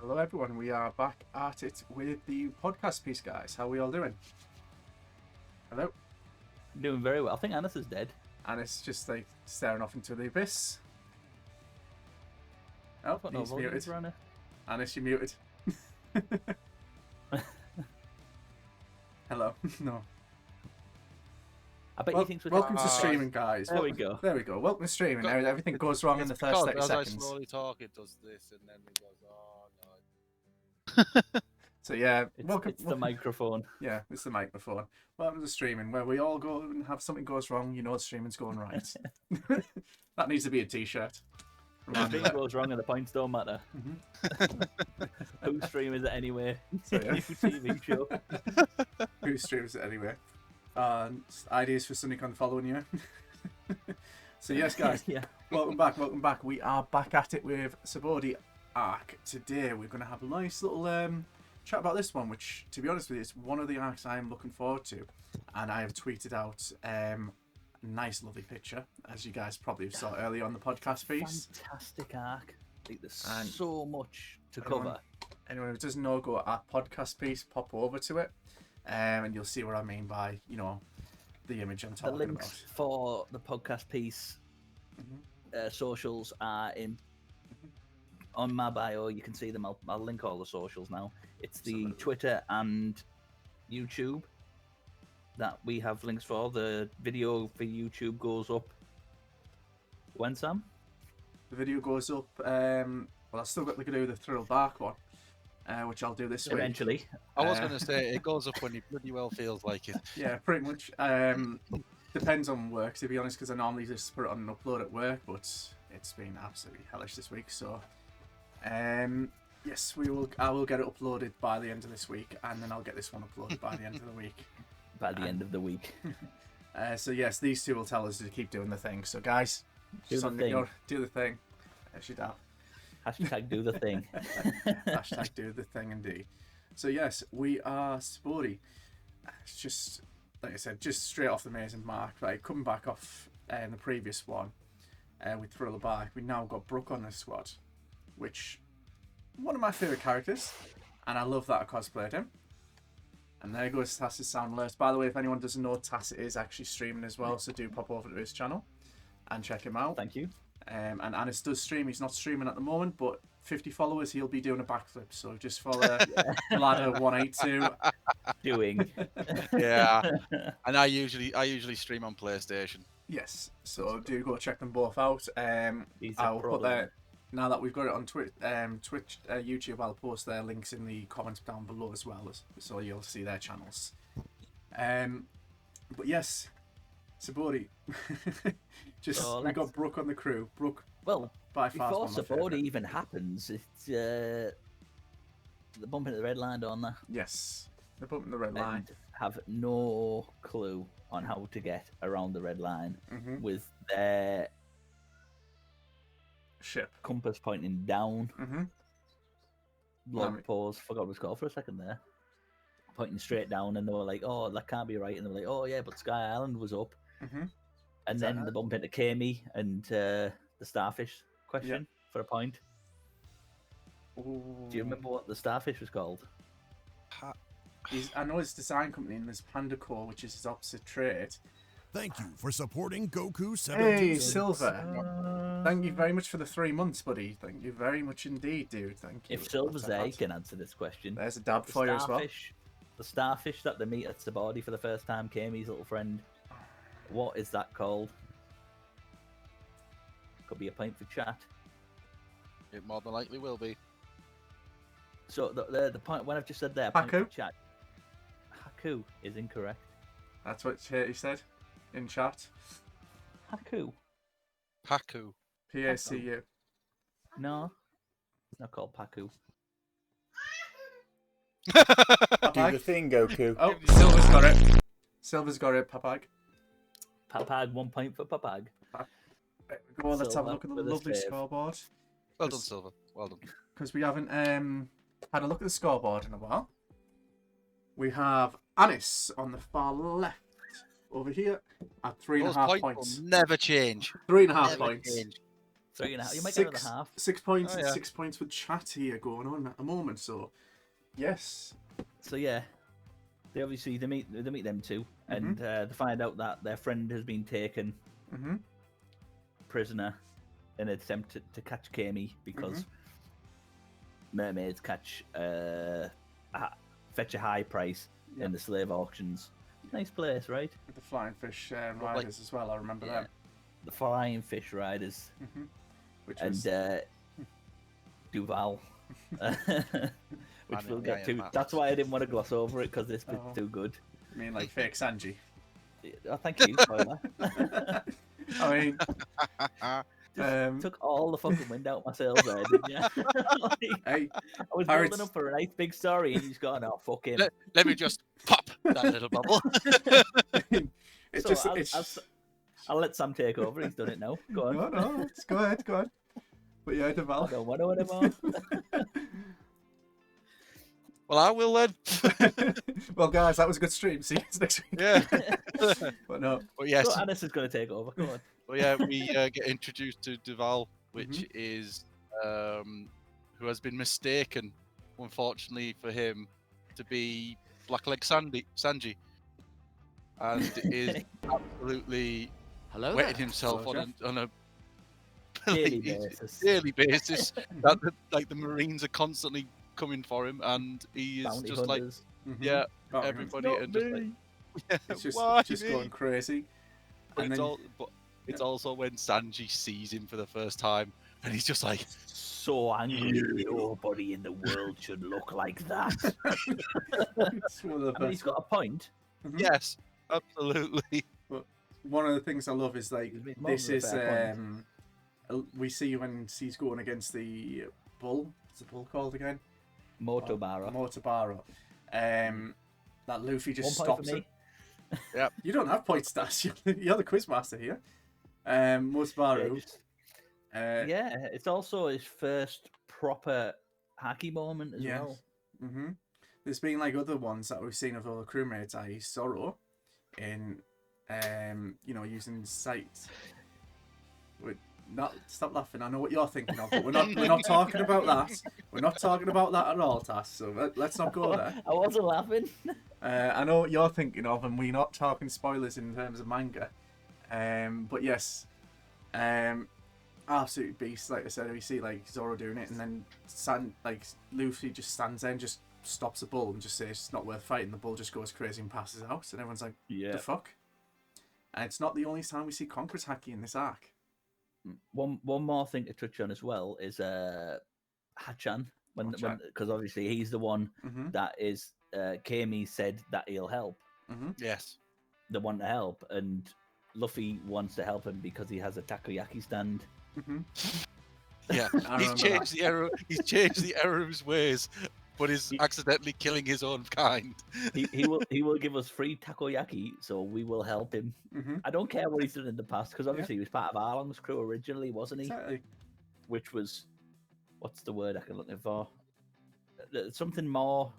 Hello everyone, we are back at it with the podcast piece, guys. How are we all doing? Hello? Doing very well. I think Anis is dead. And it's just like staring off into the abyss. Oh, I've got no he's volume muted. for Anis. Anis, you're muted. Hello. No. I bet he thinks we're welcome to talking- streaming, guys. There we go. There we go. Welcome to streaming. Now everything goes wrong in the first 30 as seconds. I slowly talk, it does this, and then it goes, oh no. So yeah, It's the microphone. Yeah, it's the microphone. Welcome to streaming, where we all go and have something goes wrong, you know the streaming's going right. That needs to be a t-shirt. Nothing goes wrong and the points don't matter. Whose stream is it anyway? So, yeah. New TV show. Who streams it anyway? Ideas for something on following you. So yes, guys, Yeah. welcome back. We are back at it with Sabaody arc. Today we're going to have a nice little chat about this one, which, to be honest with you, is one of the arcs I am looking forward to. And I have tweeted out a nice, lovely picture, as you guys probably saw earlier on the podcast piece. Fantastic arc. I think there's And so much to anyone- cover. Anyone who doesn't know, go at podcast piece, pop over to it, and you'll see what I mean by, you know, the image I'm The talking links about. for the podcast piece socials are in on my bio. You can see them. I'll link all the socials now. It's the Absolutely. Twitter and YouTube that we have links for. The video for YouTube goes up when, Sam? The video goes up. Well, I've still got to do the Thrill Bark one, which I'll do this week. Eventually. I was going to say, it goes up when he bloody well feels like it. Yeah, pretty much. Depends on work, to be honest, because I normally just put it on and upload at work, but it's been absolutely hellish this week. So, yes, I will get it uploaded by the end of this week, and then I'll get this one uploaded by the end of the week. By the end of the week. So yes, these two will tell us to keep doing the thing. So guys, Do just the on thing. do the thing. There's your dad. Hashtag do the thing. Hashtag do the thing indeed. So yes, we are Sabaody. It's just, like I said, just straight off the amazing mark. Right, coming back off the previous one with Thriller Bark, we now got Brooke on the squad, which one of my favourite characters, and I love that I cosplayed him. And there goes Tass's sound alert. By the way, if anyone doesn't know, Tass is actually streaming as well, so do pop over to his channel and check him out. Thank you. And Anis does stream. He's not streaming at the moment, but 50 followers, he'll be doing a backflip. So just follow Ladder 182. Doing. Yeah, and I usually stream on PlayStation. Yes, so do go check them both out. He's a I'll pro put then. their, now that we've got it on Twitch, YouTube, I'll post their links in the comments down below as well, so you'll see their channels. But yes, Sabaody. So we got Brooke on the crew. Brooke, Well, by far, before is one of my Sabaody favourite. even happens, it's the bump into the red line, don't they? Yes, they're bumping the red line. And have no clue on how to get around the red line with their Ship. compass pointing down. Long Right. pause. Forgot what it's called for a second there. Pointing straight down, and they were like, "Oh, that can't be right." And they were like, "Oh, yeah, but Sky Island was up." And that then right? the bump into Kami and the starfish question for a point. Do you remember what the starfish was called? I know his design company, and there's Panda Core, which is his opposite trait. Thank you for supporting Goku Hey, 17. Silver. Thank you very much for the 3 months, buddy. Thank you very much indeed, dude. Thank you. If Silver's That's there, a he hot- can answer this question. There's a dab The for you as well. the starfish that they meet at Sabaody for the first time, Kami's little friend. What is that called? Could be a point for chat. It more than likely will be. So the point when I've just said there, point Haku? for chat. Haku is incorrect. That's what he said in chat. Haku? Haku. PACU. No, it's not called Paku. Do the thing, Goku. Oh, Silver's got it. Silver's got it, Papag. Papag, 1 point for Papag. Right, go on, let's have a Silver look at the with a lovely save. scoreboard. Well done, Silver. Well done. Because we haven't had a look at the scoreboard in a while. We have Anis on the far left over here at 3.5 Those points points. will never change. 3.5 Never points. change. 3.5. You might get another half. 6 points Oh, and yeah. 6 points with chat here going on at the moment. So, yes. So yeah, they obviously they meet them two, and they find out that their friend has been taken Mm-hmm. prisoner in an attempt to catch Kami because mermaids fetch a high price Yeah. in the slave auctions. Nice place, right? With the flying fish riders as well. I remember Yeah. them. The flying fish riders Which and was Duval. Which And we'll the get Iron to. Man. That's why I didn't want to gloss over it because this bit's Oh. too good. I mean, like fake Sanji. Oh, thank you, spoiler. I mean, Took all the fucking wind out my sails there, didn't you? hey, I was Pirates- building up for a nice big story, and you just gone, "Oh fuck him." Let me just pop that little bubble. it's So just I'll, it's. I'll let Sam take over. He's done it now. Go on. No, go ahead. But yeah, I Duval. don't want to anymore. Well, I will then. Well, guys, that was a good stream. See you next week. Yeah. But no, But yes, So Anis is going to take over. Go on. but yeah, we get introduced to Duval, which is who has been mistaken, unfortunately for him, to be Blackleg Sanji, and is absolutely wetting himself on a Daily like, basis. daily basis. That the Marines are constantly coming for him, and he is Bounty just hunters. yeah, Bounty everybody, Not and just like, me. it's just why just me? going crazy. But And it's then- all, but it's also when Sanji sees him for the first time, and he's just like, So angry. Nobody in the world should look like that. It's one of the I mean, he's best. got a point. yes, absolutely. One of the things I love is like He's made more this than a is fair we see when he's going against the bull. What's the bull called again? Motobara. Motobaro. That Luffy just 1 point stops for him. Yeah, You don't have point stats. You're the quiz master here. Yeah, Motobaro. just- Uh, yeah, it's also his first proper haki moment as Yes. well. There's been like other ones that we've seen of other crewmates, i.e. Sorrow, in using sight. Stop laughing. I know what you're thinking of, but we're not talking about that. We're not talking about that at all, Tass. So let's not go there. I wasn't laughing. I know what you're thinking of, and we're not talking spoilers in terms of manga. But yes, absolute beast. Like I said, we see like Zoro doing it, and then Luffy just stands there and just stops the bull and just says it's not worth fighting. The bull just goes crazy and passes out, and everyone's like, Yeah. "The fuck?" And it's not the only time we see Conqueror's haki in this arc. One more thing to touch on as well is Hachan, Hachan. because obviously he's the one Mm-hmm. that is Kami said that he'll help, yes, the one to help, and Luffy wants to help him because he has a takoyaki stand. Mm-hmm. yeah. I He's remember changed the error. He's changed the error of his ways, but is He- accidentally killing his own kind. He will give us free takoyaki, so we will help him. Mm-hmm. I don't care what he's done in the past because obviously he was part of Arlong's crew originally, wasn't he? Exactly. Which was, what's the word I can look for? Something more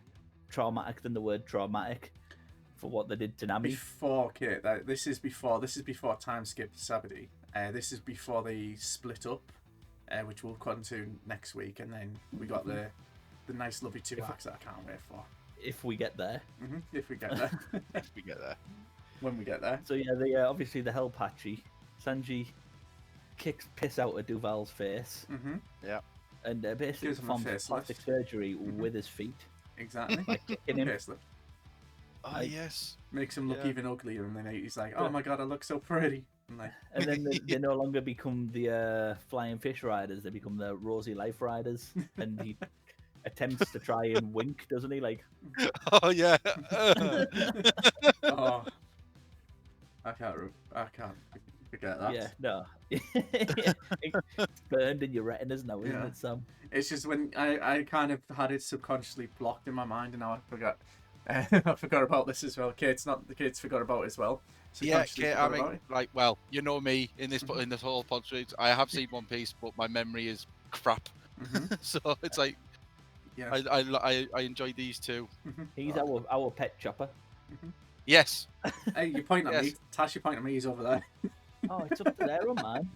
traumatic than the word traumatic for what they did to Nami. Before Kate, this is before time skip Sabaody. This is before they split up, which we'll come to next week, and then we got the nice lovely two acts that I can't wait for. If we get there. If we get there, If we get there. when we get there. So yeah, obviously the hell patchy. Sanji kicks piss out of Duval's face and basically Gives him a performs facelift. plastic surgery with his feet. Exactly. By kicking him. Facelift. Oh yes. Makes him look Yeah. even uglier, and then he's like, "Oh my god, I look so pretty." I'm like, And then they no longer become the flying fish riders; they become the rosy life riders. And he attempts to try and wink, doesn't he? Like, Oh yeah. "Oh, I can't forget that." yeah, no, it's burned in your retinas now, isn't Yeah. it, Sam? It's just when I kind of had it subconsciously blocked in my mind, and now I forgot. I forgot about this as well. Kate's forgot about it as well. Yeah, Subconsciously Kate, I forgot mean, about it. like, well, you know me in this whole podcast. I have seen One Piece, but my memory is crap. So it's like Yeah. I enjoy these two. He's our pet chopper. Yes. Hey, you point at me. Yes. Tash, you point at me. He's over there. Oh, it's up to there, oh man.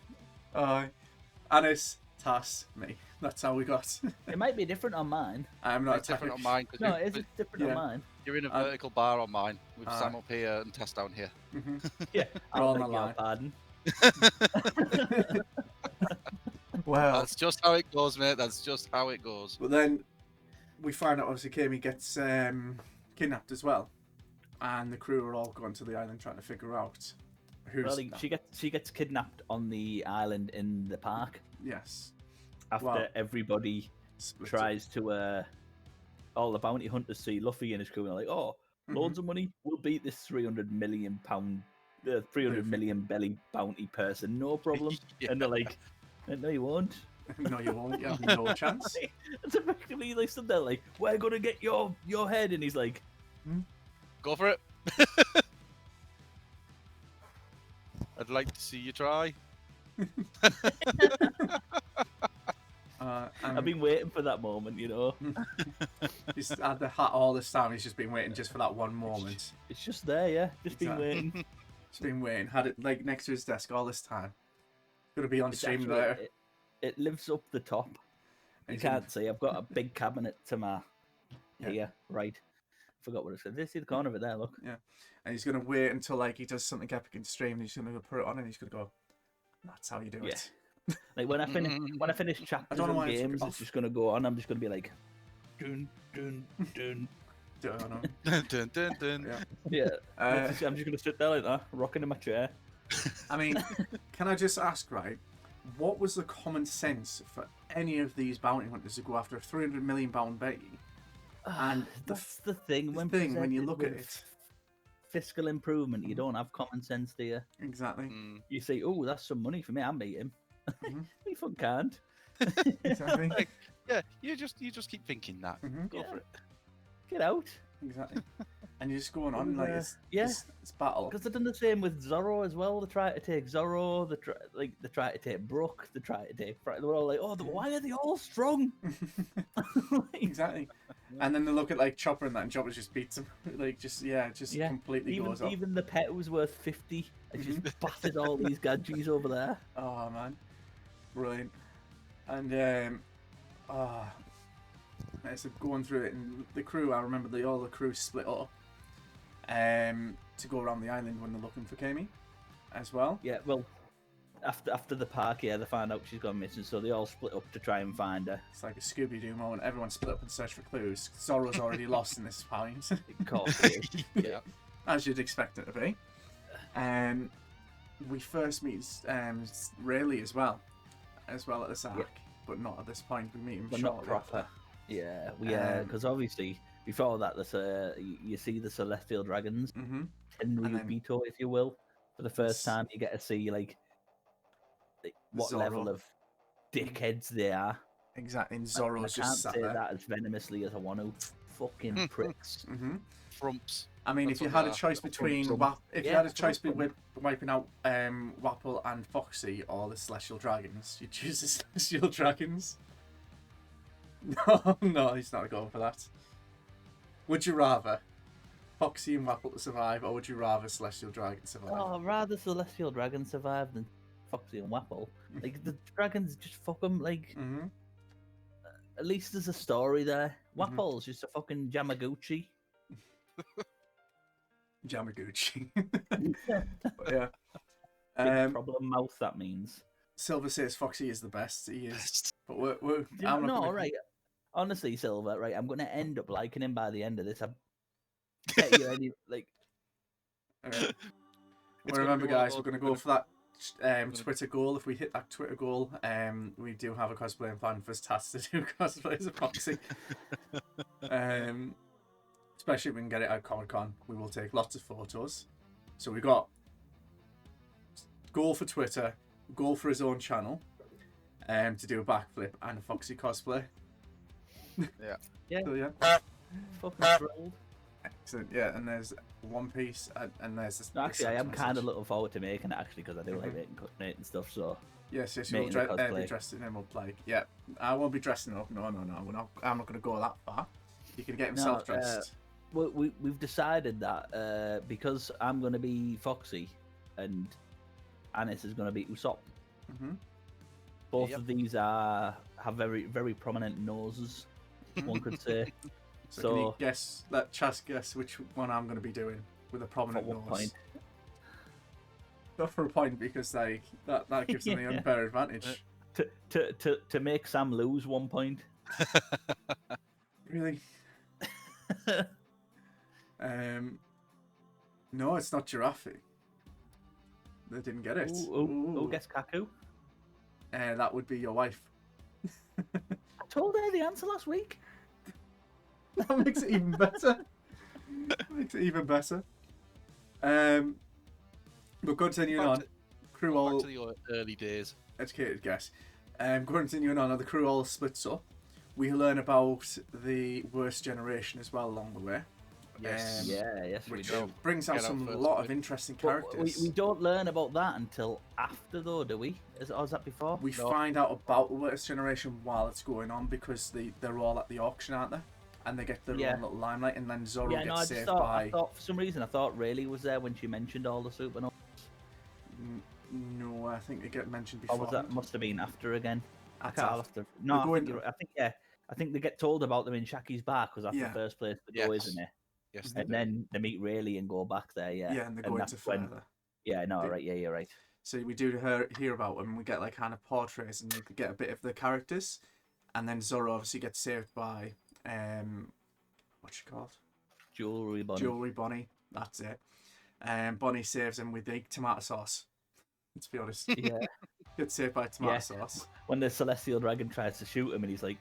Anis, Tass, me. That's how we got. It might be different on mine. I'm not It's different on technical. mine because No, it is different Yeah. on mine. you're in a Uh, vertical bar on mine with alright. Sam up here and Tess down here. Mhm. Yeah, We're I'll on beg the your line. pardon. Well, That's just how it goes, mate. That's just how it goes. but then we find out obviously Kami gets kidnapped as well, and the crew are all going to the island trying to figure out who's. Well, she gets kidnapped on the island in the park Yes. after Wow. everybody Split tries to. All the bounty hunters see Luffy and his crew and are like, "Oh, loads of money. We'll beat this 300 million pound, 300 Luffy. million belly bounty person, no problem." Yeah. And they're like, "No, you won't." No, you won't. You have no chance. It's effectively they stood there like, "We're gonna get your head," and he's like, Go for it. I'd like to see you try. "I've been waiting for that moment, you know." He's had the hat all this time. He's just been waiting just for that one moment. It's just there, yeah. Just been Exactly. waiting. He's been waiting. Had it like next to his desk all this time. Gonna be on It's stream actually- later. It lives up the top. You He's can't see. I've got a big cabinet to my Yeah. here, right? Forgot what it said. Did you see the corner of it there? Look. And he's gonna wait until like he does something epic in stream. And he's gonna go put it on, and he's gonna go. That's how you do it. Like when I finish chapters know of why I took it games, off. it's just gonna go on. I'm just gonna be like, dun dun dun. Don't know. Dun, dun, dun. Yeah. Yeah. I'm just gonna sit there like that, rocking in my chair. I mean, can I just ask, right? What was the common sense for any of these bounty hunters to go after a 300 million pound bounty? And That's the thing. when you look at with it, fiscal improvement, you don't have common sense, do you? exactly. Mm. You say, "Oh, that's some money for me. I'm eating." Mhm. You fucking can't. Exactly. Like, yeah, you just keep thinking that. Mhm. Go Yeah. for it. Get out. Exactly. And you're just going on like it's Yeah. it's battle. Because they've done the same with Zorro as well. They try to take Zorro. They try to take Brook. They try to take. They're all like, "Oh, why are they all strong?" Like, Exactly. And then they look at like Chopper and that, and Chopper just beats him. Like just yeah. completely goes off. Even the pet was worth 50. I just Mm-hmm. battered all these gadgets over there. Oh man, brilliant. And so going through it, and the crew. I remember all the crew split up to go around the island when they're looking for Kami, as well. Yeah. Well, after the park, yeah, they find out she's gone missing, so they all split up to try and find her. It's like a Scooby-Doo moment. Everyone split up and search for clues. Zoro's already lost in this point, Of course, it is. Yeah. as you'd expect it to be. We first meet Rayleigh as well at this arc, Yeah. but not at this point. We meet him But not shortly proper. after. Yeah, because obviously before that, there's you see the celestial dragons, Mm-hmm. Tenryubito, if you will. For the first Yes. time, you get to see like what Zoro. level of dickheads they are. Exactly, and I Zoro's can't just sat say there. that as venomously as I want to. Fucking pricks. Mm-hmm. Frumps. I mean, That's if you what had a they are. choice between if you Yeah, had a choice Frump. between wiping out Wapple and Foxy or the Celestial Dragons, you'd choose the Celestial Dragons. No, he's not going for that. Would you rather Foxy and Wapple to survive, or would you rather Celestial Dragon survive? Oh, I'd rather celestial dragons survive than Foxy and Wapple. Like the dragons, just fuck them. Like Mm-hmm. at least there's a story there. Mhm. Wapple's just a fucking Jamaguchi. Jamaguchi. But yeah. Big problem mouth. That means. Silver says Foxy is the best. He is. Best. But we're No, I'm not gonna- right. Honestly, Silver, right? I'm gonna end up liking him by the end of this. I bet you any like. Alright. It's Well, gonna remember, be one of guys, we're those going to go good- for that Twitter goal. If we hit that Twitter goal, we do have a cosplay plan for Tass to do cosplays of Foxy. Especially if we can get it at Comic Con, we will take lots of photos. So we got goal for Twitter, goal for his own channel, to do a backflip and a Foxy cosplay. Yeah. So yeah, Fucking thrilled. excellent. Yeah, and there's One Piece, and there's this. No, actually, I this am kind message. of looking forward to making it actually because I do like making stuff. So Yes, you'll making a be cosplay. dressed in emerald plague. Yeah, I won't be dressing up. No, we're not. I'm not going to go that far. He can get himself dressed. we've decided that because I'm going to be Foxy and Anis is going to be Usopp. Mm-hmm. Both of these have very, very prominent noses, one could say. So can you guess? Let Chas guess which one I'm going to be doing with a prominent nose. Point. Not for a point, because like that gives them the unfair advantage. To make Sam lose 1 point. Really? No, it's not Giraffe. They didn't get it. Who guess Kaku? That would be your wife. I told her the answer last week. That makes it even better. Makes it even better. But continuing on, crew all back to your early days. Educated guess. Continuing on, the crew all splits up. We learn about the worst generation as well along the way. Yes. Yes, which we do. brings out some lot of interesting characters. We don't learn about that until after, though, do we? Or is that before? We find out about the worst generation while it's going on, because they're all at the auction, aren't they? And they get their own little limelight, and then Zorro gets saved by... I thought, for some reason, I thought Rayleigh was there when she mentioned all the supernovas. No, I think they get mentioned before. Or was that must have been after again? I That's can't after. No, I think they get told about them in Shaki's bar, because that's the first place to go, isn't it? Yes, and then they meet Rayleigh and go back there, Yeah, and they go into further. Right, you're right. So we do hear about them, we get like kind of portraits, and we get a bit of the characters, and then Zorro obviously gets saved by, what's she called? Jewelry Bonnie. Jewelry Bonnie, that's it. Bonnie saves him with the tomato sauce. To be honest, yeah, gets saved by tomato sauce. When the Celestial Dragon tries to shoot him, and he's like,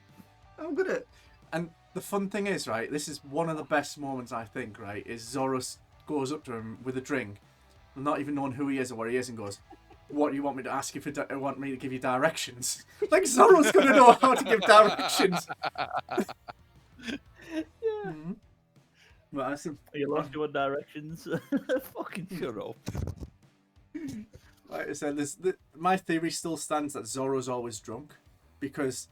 "I'm good." And the fun thing is, right, this is one of the best moments, I think, right, is Zorro goes up to him with a drink, not even knowing who he is or where he is, and goes, "What, you want me to ask you for? Want me to give you directions?" Like Zorro's gonna know how to give directions. Mm-hmm. Well, are you lost your directions? Fucking shut up. Like I said, my theory still stands that Zorro's always drunk, because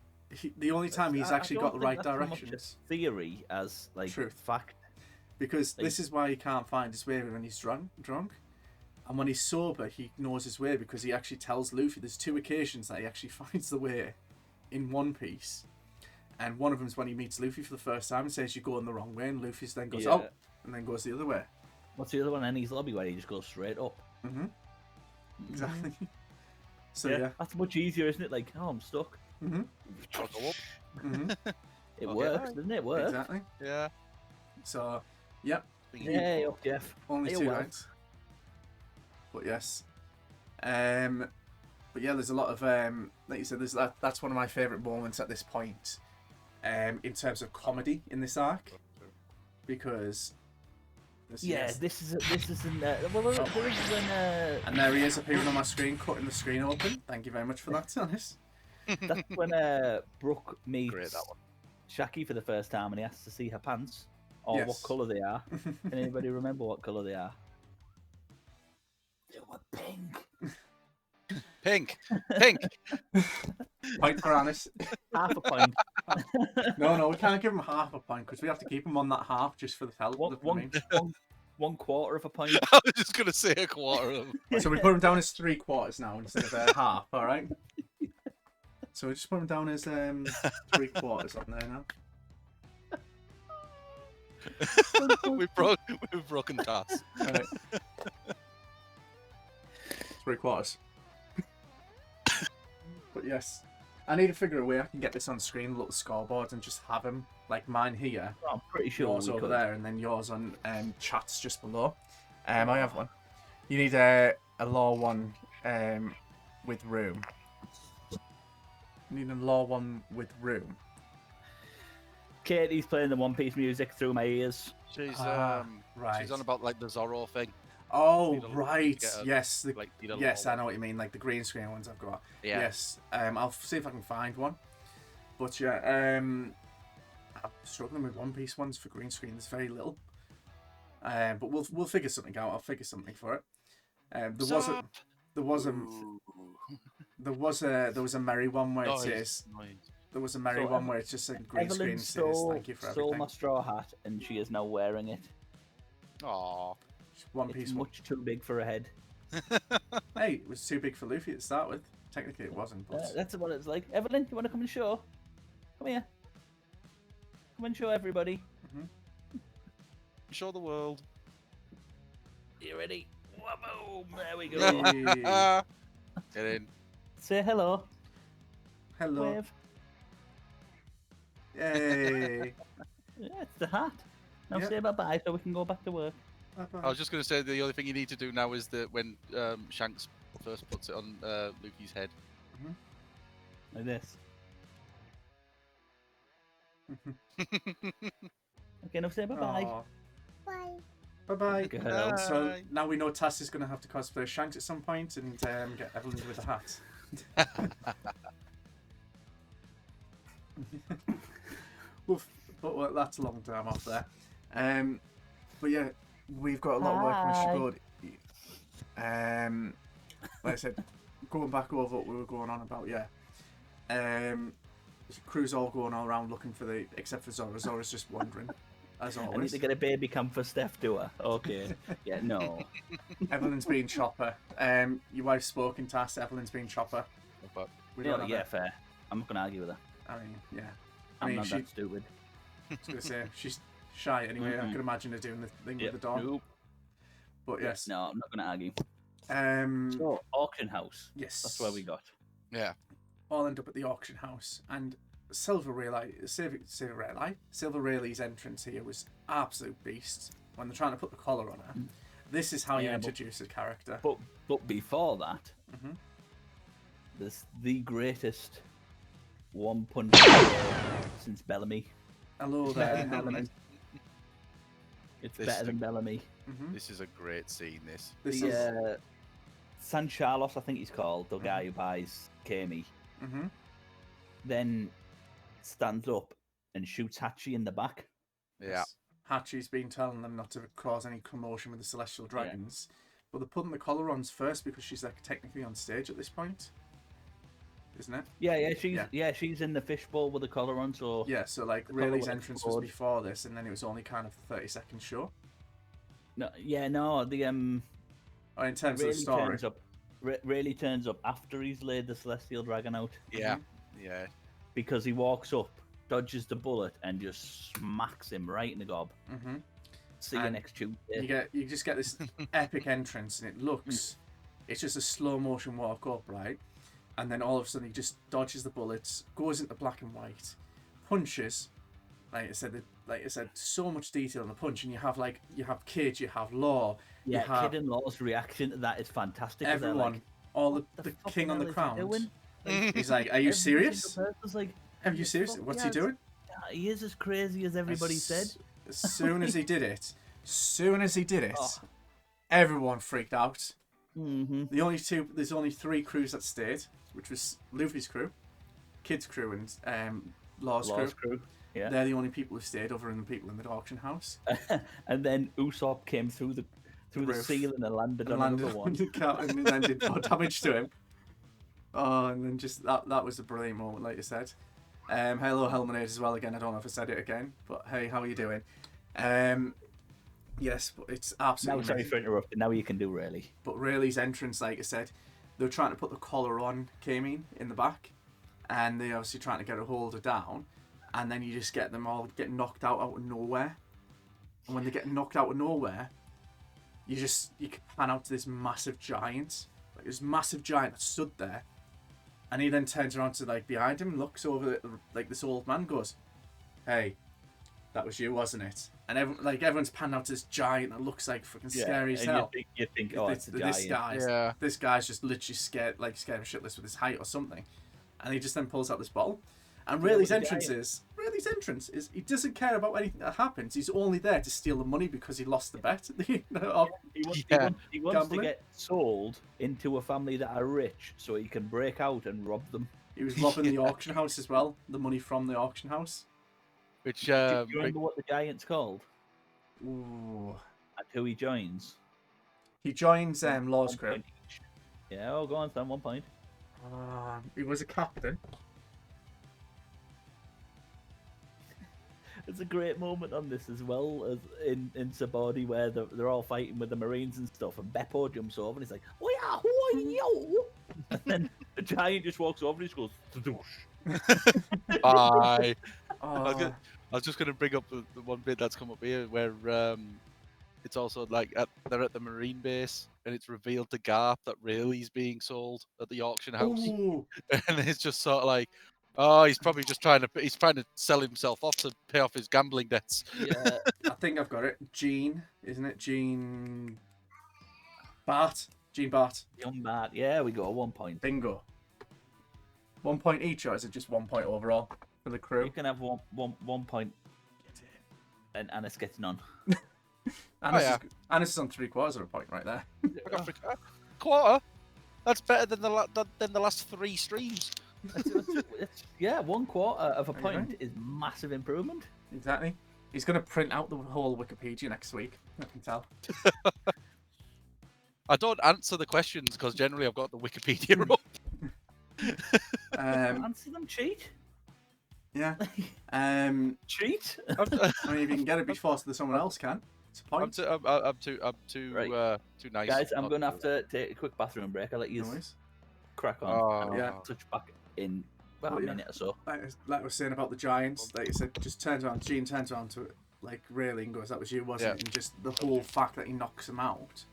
the only time he's actually got the right directions. Theory as like truth, fact. Because this is why he can't find his way when he's drunk, and when he's sober, he knows his way, because he actually tells Luffy. There's 2 occasions that he actually finds the way in One Piece, and one of them is when he meets Luffy for the first time and says, "You're going the wrong way," and Luffy then goes, "Oh," and then goes the other way. What's the other one? Ennie's Lobby, where he just goes straight up. Mm-hmm. Exactly. So yeah, that's much easier, isn't it? Like, oh, I'm stuck. Mm-hmm. I'll go up. Mm-hmm. It works, doesn't it? Work. Exactly. Yeah. So, yep. Yeah, up, Jeff. Only 2 rounds. But yes. But yeah, there's a lot of like you said, that's one of my favourite moments at this point, in terms of comedy in this arc, because. This is in there is when and there he is appearing on my screen, cutting the screen open. Thank you very much for that, Dennis. That's when Brooke meets Shaki for the first time, and he asks to see her pants, or what colour they are. Can anybody remember what colour they are? They were pink. Pink. Point for Anis. Half a point. No, we can't give him half a point, because we have to keep him on that half just for the hell. One quarter of a point. I was just gonna say a quarter of. So we put him down as 3/4 now instead of half. All right. So we just put him down as 3/4 on there now. We've broken tasks. All right. 3/4. But yes, I need to figure a way I can get this on screen, a little scoreboard, and just have him like mine here. I'm pretty sure yours over there, and then yours on chats just below. I have one. You need a law one with room. You need a law one with room. Katie's playing the One Piece music through my ears. She's right. She's on about like the Zorro thing. Oh right, yes, yes, I know what you mean. Like the green screen ones I've got. Yeah. Yes, I'll see if I can find one. But yeah, I'm struggling with One Piece ones for green screen. There's very little. But we'll figure something out. I'll figure something for it. There was a merry one where it says. There was a merry one where it's just a green screen says thank you for everything. Stole my straw hat, and she is now wearing it. Aww. One Piece. Much too big for her head. Hey, it was too big for Luffy to start with. Technically, it wasn't, but That's what it's like. Evelyn, you want to come and show? Come here. Come and show everybody. Show the world. You ready? Boom! There we go. Yay. Get in. Say hello. Hello. Wave. Yay. Yeah, it's the hat. Now Yep. say bye-bye so we can go back to work. Bye-bye. I was just going to say the only thing you need to do now is that when Shanks first puts it on Lukey's head. Like this. Okay, now say bye-bye. Aw. Bye. Bye-bye. Girl. So Bye. now we know Tass is going to have to cosplay Shanks at some point and get Evelyn with a hat. Oof, but that's a long time off there. But yeah, we've got a lot of work with Sabaody. Like I said, going back over what we were going on about, yeah. Crew's all going all around looking for except for Zora. Zora's just wandering, as I need always. to get a baby cam for Steph, do I? Okay. Yeah, no. Evelyn's being Chopper. Your wife's spoken Tass. Evelyn's being Chopper. But We don't have Yeah, it. fair. I'm not going to argue with her. I mean, yeah. I'm not that stupid. I was going to say, she's shy anyway. I can imagine her doing the thing with the dog. Nope. But yes. No, I'm not going to argue. Um, So, auction house. yes. That's where we got. yeah. All end up at the auction house. And Silver Rayleigh's entrance here was absolute beast. When they're trying to put the collar on her. This is how you Yeah, but- introduce a character. But before that, Mhm. there's the greatest one punch since Bellamy. Hello Better there, than Bellamy. Helen. It's This better is than Bellamy. This is a great scene, this. This The is... San Carlos, I think he's called, the guy who buys Kami, Mhm. then stands up and shoots Hachi in the back. Yeah. Yes. Hachi's been telling them not to cause any commotion with the Celestial Dragons. But they're putting the collar on first because she's like technically on stage at this point. Isn't it? She's in the fishbowl with the collar on, so Yeah, so like collar Rayleigh's was entrance was explored. before this, and then it was only kind of a 30-second show. no, the Oh, in terms of the really story. turns up. Really turns up after he's laid the Celestial Dragon out Yeah. Yeah. because he walks up, dodges the bullet, and just smacks him right in the gob. Mhm. See you And next Tuesday. You just get this epic entrance, and it looks, it's just a slow motion walk up, right? And then all of a sudden he just dodges the bullets, goes into black and white, punches. Like I said, so much detail in the punch, and you have Kid, you have Law, Yeah, you have Kid and Law's reaction to that is fantastic. 'cause they're everyone, like, all "What the fucking king on the hell is he crown. doing?" He's like, "Are you Every serious? single person's like, Are you serious? fuck What's he yes. doing?" "Yeah, he is as crazy as everybody said. As soon as he did it, Oh. everyone freaked out. Mm-hmm. There's only 3 crews that stayed, which was Luffy's crew, Kid's crew, and Law's crew. Yeah. They're the only people who stayed, other than the people in the auction house. And then Usopp came through the roof. ceiling and landed And on landed another on one. the cat and then did more damage to him. Oh, and then just that was a brilliant moment, like you said. Hello, Helmanade as well. Again, I don't know if I said it again, but hey, how are you doing? Yes, but it's Now, absolutely. sorry amazing. for interrupting. Now you can do really. But Rayleigh's entrance, like I said, they were trying to put the collar on Kami in the back, and they're obviously trying to get her hold her down, and then you just get them all get knocked out of nowhere. And when they get knocked out of nowhere, you can pan out to this massive giant, like this massive giant that stood there, and he then turns around to like behind him, looks over like this old man, goes, "Hey, that was you, wasn't it?" And everyone's panning out to this giant that looks like freaking scary as and hell. You think, oh, it's a This giant. this guy's just literally scared of shitless with his height or something, and he just then pulls out this bottle. And Yeah, Rayleigh's with the entrance is he doesn't care about anything that happens. He's only there to steal the money because he lost the bet. He wants to Gambling? get sold into a family that are rich so he can break out and rob them. He was robbing the auction house as well. The money from the auction house. Which Do you remember what the giant's called Ooh. and who he joins? He joins Law's 1 crew. point each. Yeah, go on, Sam. 1 point. He was a captain. There's a great moment on this as well as in Sabaody where they're all fighting with the Marines and stuff, and Beppo jumps over and he's like, "Oh yeah, who are you?" And then the giant just walks over and he just goes, "Tadoosh." Bye. Oh, I was just going to bring up the one bit that's come up here where it's also like they're at the Marine base and it's revealed to Garp that Rayleigh's being sold at the auction house. ooh. And it's just sort of like, oh, he's probably just trying to sell himself off to pay off his gambling debts. Yeah, I think I've got it. Gene, isn't it? Gene Bart. Gene Bart. young Bart. Yeah, we got 1 point. Bingo. 1 point each, or is it just 1 point overall for the crew? You can have one point, and it's getting on. Annis is on 3/4 of a point right there. I got quarter. That's better than the last 3 streams. Yeah, 1/4 of a There you point go. is massive improvement. Exactly. He's going to print out the whole Wikipedia next week. I can tell. I don't answer the questions because generally I've got the Wikipedia up. Answer them, cheat. Yeah. Cheat. I mean, if you can get it before someone else can, it's a point. I'm too Right. too nice. Guys, I'm not going to to have do to take a quick bathroom break. I'll let you No worries. crack on. Oh, and I'll yeah. touch back in about Well, a yeah. minute or so. Like I was saying about the Giants, like you said, just turns around, Gene turns around to it, like really, and goes, "That was you, wasn't it?" And just the whole fact that he knocks him out.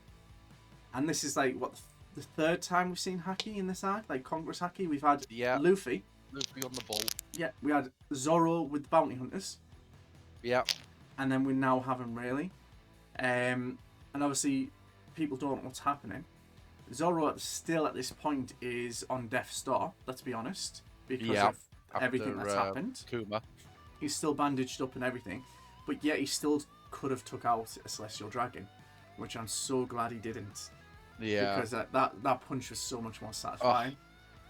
And this is like what the third time we've seen Haki in this arc, like Congress Haki. We've had Yeah. Luffy. Luffy on the ball. Yeah, we had Zoro with the bounty hunters, Yeah. and then we now have him really. And obviously, people don't know what's happening. Zoro still at this point is on death's door. Let's be honest, because Yeah, of everything that's happened. Kuma. He's still bandaged up and everything, but yet he still could have took out a celestial dragon, which I'm so glad he didn't. Yeah. Because that punch was so much more satisfying.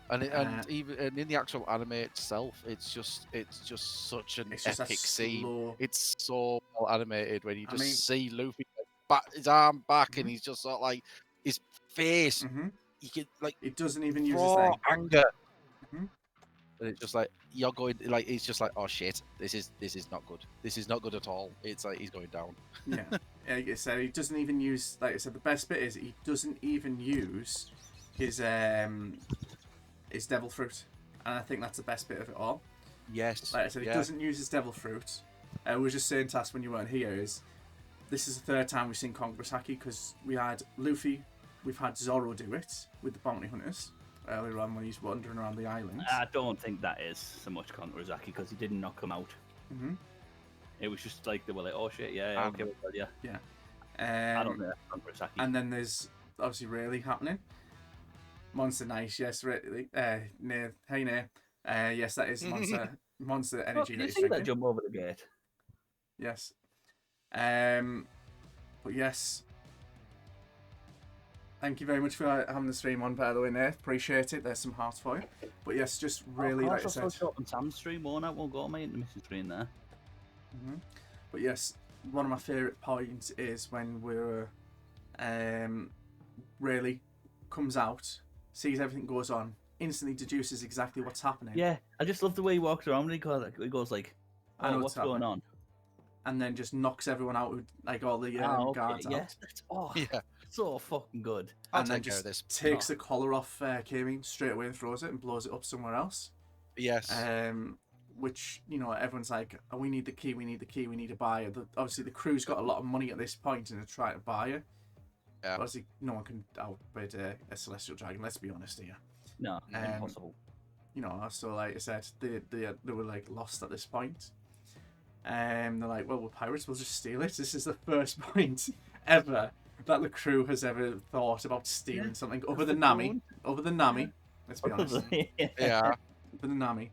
And even in the actual anime itself, it's just such an It's just a epic scene. slow- It's so well animated when you just mean- see Luffy bat his arm back and he's just sort of like his face. Mhm. You can like It doesn't even use his raw thing. anger. Mhm. And it's just like you're going like it's just like, oh shit, this is not good. This is not good at all. It's like he's going down. Yeah, like I said, he doesn't even use. Like I said, the best bit is he doesn't even use his devil fruit, and I think that's the best bit of it all. Yes. Like I said, he doesn't use his devil fruit. I was just saying to us when you weren't here is this is the third time we've seen Congress Haki because we had Luffy, we've had Zoro do it with the bounty hunters earlier on when he's wandering around the island. I don't think that is so much Kongorazaki because he didn't knock him out. Mhm. It was just like they were like, "Oh shit, yeah, okay, we'll tell you." Yeah. I don't know Kongorazaki. And then there's obviously Rayleigh happening. Monster Nice, yes, Rayleigh. Near, hey, near. Yes, that is monster Oh, energy did that you he's see that drinking. jump over the gate? Yes. But yes. Thank you very much for having the stream on, by the way, Nate. Appreciate it. There's some hearts for you. But yes, just really, like I said. I'll on Sam's stream, won't I? We'll go mate in the missing screen there. But yes, one of my favourite points is when we're Rayleigh comes out, sees everything goes on, instantly deduces exactly what's happening. Yeah, I just love the way he walks around and he goes like, I know "Oh, what's what's going on?" And then just knocks everyone out, with, like all the Okay, guards yeah, out. that's Yeah. so fucking good. I'll And then take care of just this. takes the collar off Kami straight away and throws it and blows it up somewhere else. Yes. Which, you know, everyone's like, oh, we need the key, we need the key, we need a buyer. Obviously, the crew's got a lot of money at this point and they're trying to buy it. Yeah. Obviously, no one can outbid a celestial dragon, let's be honest here. No, impossible. You know, so like I said, they were like lost at this point. They're like, well, we're pirates, we'll just steal it. This is the first point ever that the crew has ever thought about stealing something other than Nami. Other than Nami, let's be honest. Yeah. Other than Nami.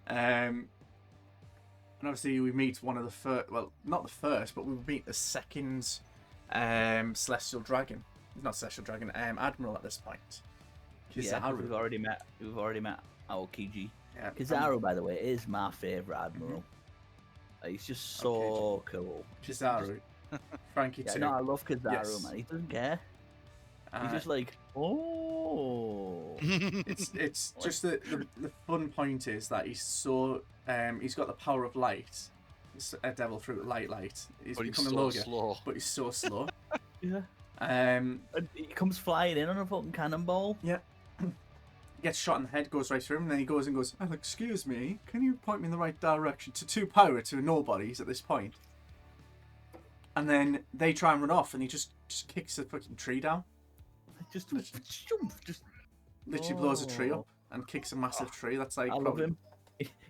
And obviously we meet one of the first, well, not the first, but we meet the second celestial dragon. Not celestial dragon, admiral at this point. Yeah, Kizaru. we've already met Aokiji. Yeah, Kizaru, by the way, is my favourite admiral. He's just so cool. Kizaru. Frankie Yeah, too. no, I love Kizaru, Yes. man. He doesn't care. He's just like, oh. It's just the fun point is that he's so he's got the power of light, a devil fruit light. He's But he's becoming so Logan, slow. but he's so slow. Yeah. Um, And he comes flying in on a fucking cannonball. yeah. Gets shot in the head, goes right through him, and then he goes, "Oh, excuse me, can you point me in the right direction?" To two pirates who are nobodies at this point. And then they try and run off, and he just kicks the fucking tree down. Just Literally blows a tree up and kicks a massive tree. That's like I love probably... him.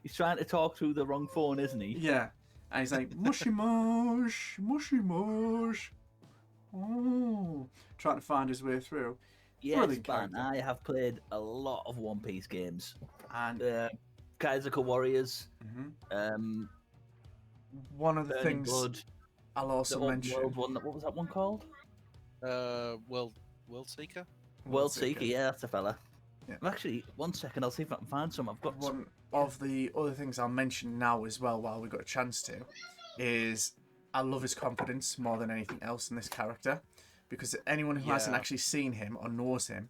He's trying to talk through the wrong phone, isn't he? Yeah. And he's like, mushy mush, mushy mush. Oh, trying to find his way through. Yes, Brilliant man. character. I have played a lot of One Piece games. And Kaizoku Warriors. one of the Burning things Blood. I'll The also open mention... world one. What was that one called? World Seeker. World Seeker. Yeah, that's the fella. Yeah. Actually, 1 second. I'll see if I can find some. I've got One of the other things I'll mention now as well, while we've got a chance to, is I love his confidence more than anything else in this character. Because anyone who hasn't actually seen him or knows him,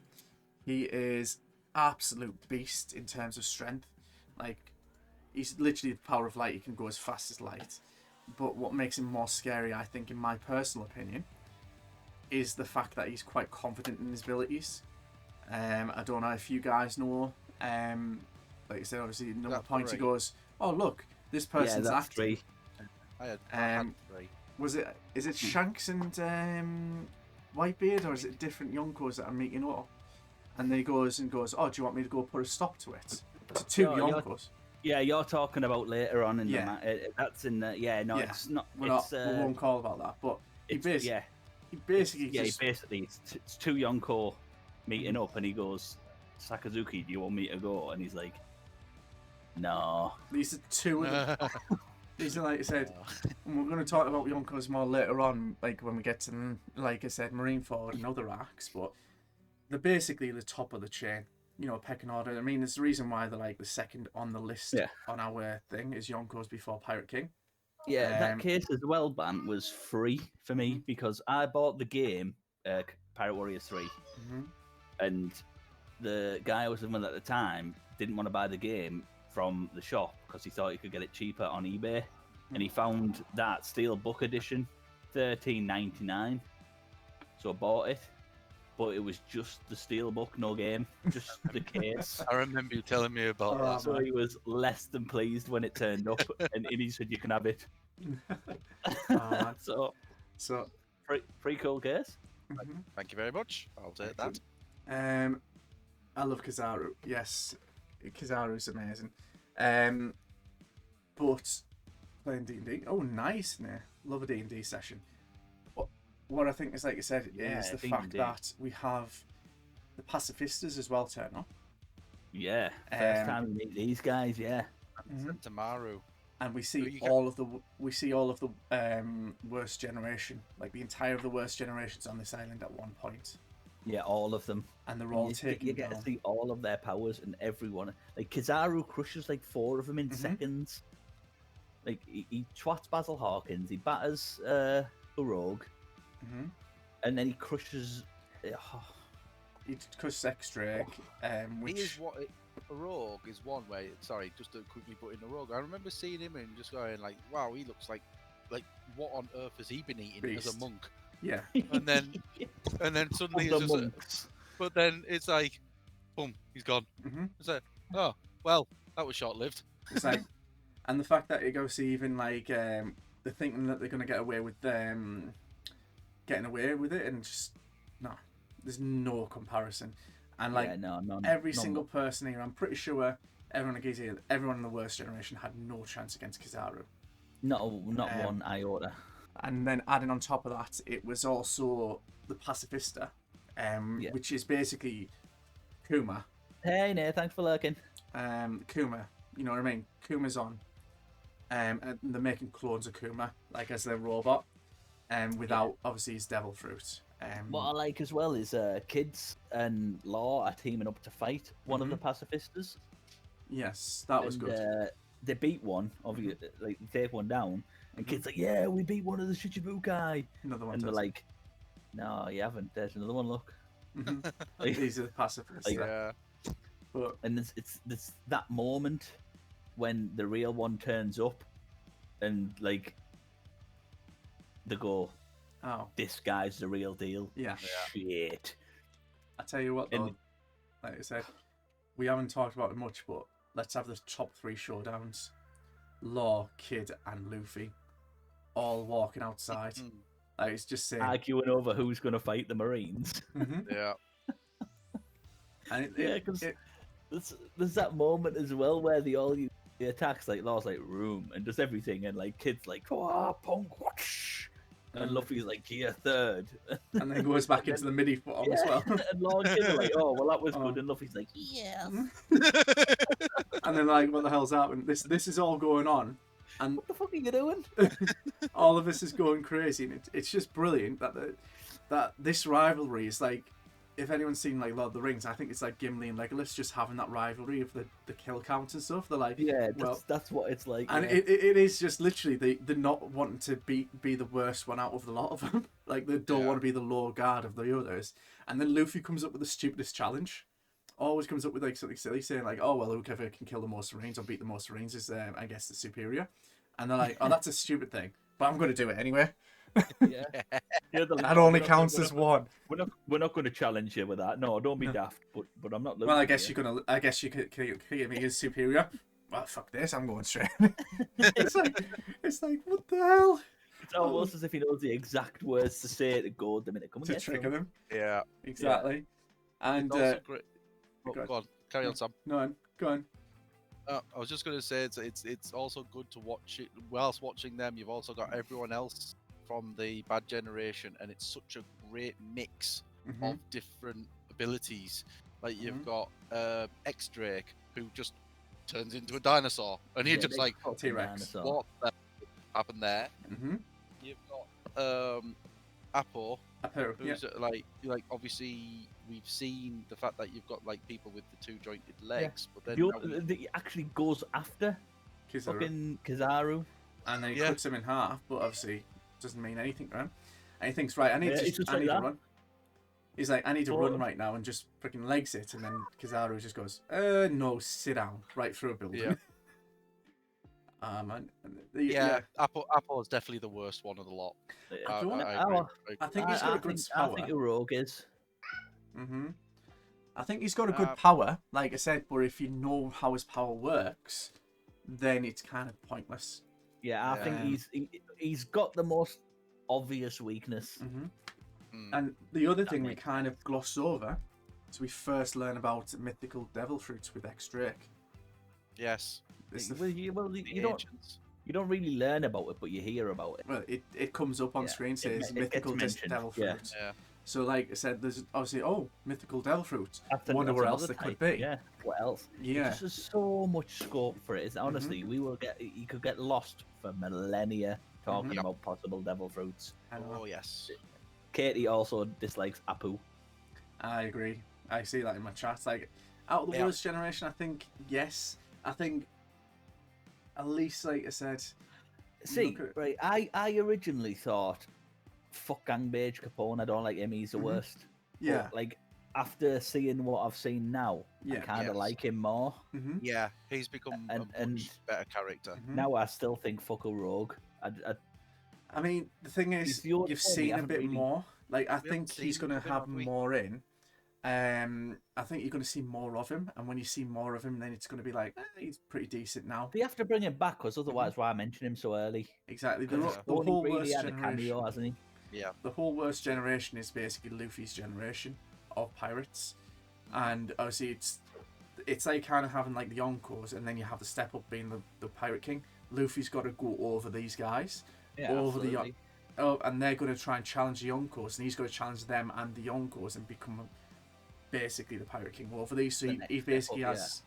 he is absolute beast in terms of strength. Like, he's literally the power of light. He can go as fast as light. But what makes him more scary, I think, in my personal opinion, is the fact that he's quite confident in his abilities. I don't know if you guys know. Like you said, obviously, at one point he goes, "Oh look, this person's that's acting." 3. I had 3. Is it Shanks and Whitebeard, or is it different Yonkos that are meeting up? And then he goes, "Oh, do you want me to go put a stop to it?" To two Yonkos. Yeah, you're talking about later on in Yeah. the that's in the it's not. We It's won't call about that, but he basically it's two Yonko meeting up, and he goes, "Sakazuki, do you want me to go?" And he's like, "No." These are two of them. These are, like I said, and we're going to talk about Yonkos more later on, like when we get to, like I said, Marineford and other arcs, but they're basically the top of the chain, you know, pecking order. I mean, there's the reason why they're like the second on the list on our thing is Yonkos before Pirate King. Yeah, that case as well, Ban, was free for me because I bought the game, Pirate Warriors 3, and the guy I was living with at the time didn't want to buy the game from the shop because he thought he could get it cheaper on eBay, and he found that Steelbook edition, $13.99. So I bought it, but it was just the Steelbook, no game, just the case. I remember you telling me about that. So he was less than pleased when it turned up, and he said, "You can have it." So pretty cool case. Thank you very much. I'll take that. I love Kizaru. Yes, Kizaru's amazing. But playing D&D, oh nice, love a D&D session. What I think is, like you said, is the fact that we have the pacifistas as well turn up. Yeah, first time we meet these guys. Yeah, Tamaru. And we see all of the worst generation, like the entire of the worst generations on this island at one point. Yeah, all of them. And they're all taking. You get to see all of their powers and everyone. Like Kizaru crushes like 4 of them in seconds. Like he twats Basil Hawkins, he batters Urog, and then he crushes. He crushes X-Drake. Which He is what a rogue is one way. Sorry, just to quickly put in a rogue. I remember seeing him and just going like, "Wow, he looks like what on earth has he been eating as a monk?" Yeah. And then suddenly it's just. But then it's like, boom, he's gone. It's like, oh well, that was short-lived. It's like, and the fact that you go see even like they're thinking that they're gonna get away with getting away with it, and just there's no comparison. And like every single person here, I'm pretty sure everyone in the worst generation had no chance against Kizaru. Not one iota. And then adding on top of that, it was also the pacifista, which is basically Kuma. Hey, Nate, thanks for lurking. Kuma, you know what I mean? Kuma's on. And they're making clones of Kuma, like as their robot, without obviously his devil fruit. What I like as well is Kids and Law are teaming up to fight one of the pacifistas. Yes, that was good. They beat one, obviously, like take one down, and Kids like, "Yeah, we beat one of the Shichibukai." Another one. And they're like, "No, you haven't. There's another one. Look." Like, these are the pacifists. Like, yeah. And it's that moment when the real one turns up, and like they go, Oh, "This guy's the real deal." yeah. Shit. I tell you what, though, And- like I said, we haven't talked about it much, but let's have the top 3 showdowns. Law, Kid, and Luffy, all walking outside. Like, it's just saying. Arguing over who's going to fight the Marines. Yeah. And Yeah, because there's that moment as well where they all use the attacks, like Law's like room and does everything, and like Kid's like punk, whoosh, and Luffy's like gear third, and then goes back into the midi bottom as well. and Law and Kid are like, oh well, that was good, and Luffy's like, yeah. And then like, what the hell's happening? This is all going on, and What the fuck are you doing? all of this is going crazy, and it's just brilliant that this rivalry is like. If anyone's seen like Lord of the Rings, I think it's like Gimli and Legolas just having that rivalry of the kill count and stuff. They're like, Yeah, well, that's what it's like. and yeah. it is just literally they're not wanting to be the worst one out of the lot of them. Like they don't want to be the low guard of the others. And then Luffy comes up with the stupidest challenge. Always comes up with like something silly, saying like, "Oh well, whoever can kill the most Marines or beat the most Marines is, I guess, the superior." And they're like, "Oh, that's a stupid thing, but I'm going to do it anyway." Yeah. Yeah, That only counts as one. We're not going to challenge you with that. No, don't be daft. But I'm not. Well, I losing guess you. you're gonna. I guess you could give me his superior. Well, fuck this. I'm going straight. It's like what the hell? It's almost as if he knows the exact words to say to goad them into coming To trigger them. Yeah. Exactly. And It's also great. Oh, go on. go on. Carry on, Sam. no, go on. I was just going to say it's also good to watch it. Whilst watching them, you've also got everyone else from the bad generation, and it's such a great mix of different abilities. Like you've got X-Drake, who just turns into a dinosaur, and you're just like, T-Rex. what the happened there? Mm-hmm. You've got Apo, Yeah. who's like obviously we've seen the fact that you've got like people with the 2 jointed legs, but then He actually goes after Kizaru. fucking Kizaru. And then he cuts him in half, but obviously doesn't mean anything to him. And he thinks, right, I need it's just I like need to that. run. He's like, I need to Well, run right now, and just freaking legs it, and then Kizaru just goes, no, sit down, right through a building. Yeah. Apo is definitely the worst one of the lot. I agree. I think he's got a good I power. think a rogue is. I think he's got a good power, like I said, but if you know how his power works, then it's kind of pointless. Yeah, I think he's got the most obvious weakness. And the other thing we kind of gloss over is we first learn about mythical devil fruits with X-Drake. Yes. You don't really learn about it, but you hear about it. Well, it comes up on screen, says mythical devil fruit. Yeah. So, like I said, there's obviously mythical devil fruit. Wonder That's where else another there could type. be. Yeah. What else? Yeah. There's so much scope for it. Honestly, you could get lost for millennia talking about possible devil fruits. Oh yes. Katie also dislikes Apu. I agree. I see that in my chat. Like, out of the worst generation, I think yes. I think at least, like I said. See, right? I originally thought, fuck Gangbage Capone. I don't like him. He's the worst. Yeah. But, like, after seeing what I've seen now, I kind of like him more. Yeah, he's become a much better character. Now I still think fuck a rogue. I mean, the thing is, you've seen a bit more. Like, I think he's going to have more in. I think you're going to see more of him, and when you see more of him, then it's going to be like, he's pretty decent now. They have to bring him back, because otherwise, why mention him so early? Exactly. The Only whole really worst had a generation. cameo, hasn't he? Yeah. The whole worst generation is basically Luffy's generation of pirates, and obviously it's like kind of having like the Yonkos, and then you have the step up being the Pirate King. Luffy's got to go over these guys, Absolutely. And they're going to try and challenge the Yonkos, and he's going to challenge them and the Yonkos and become basically the Pirate King over these. So he basically has,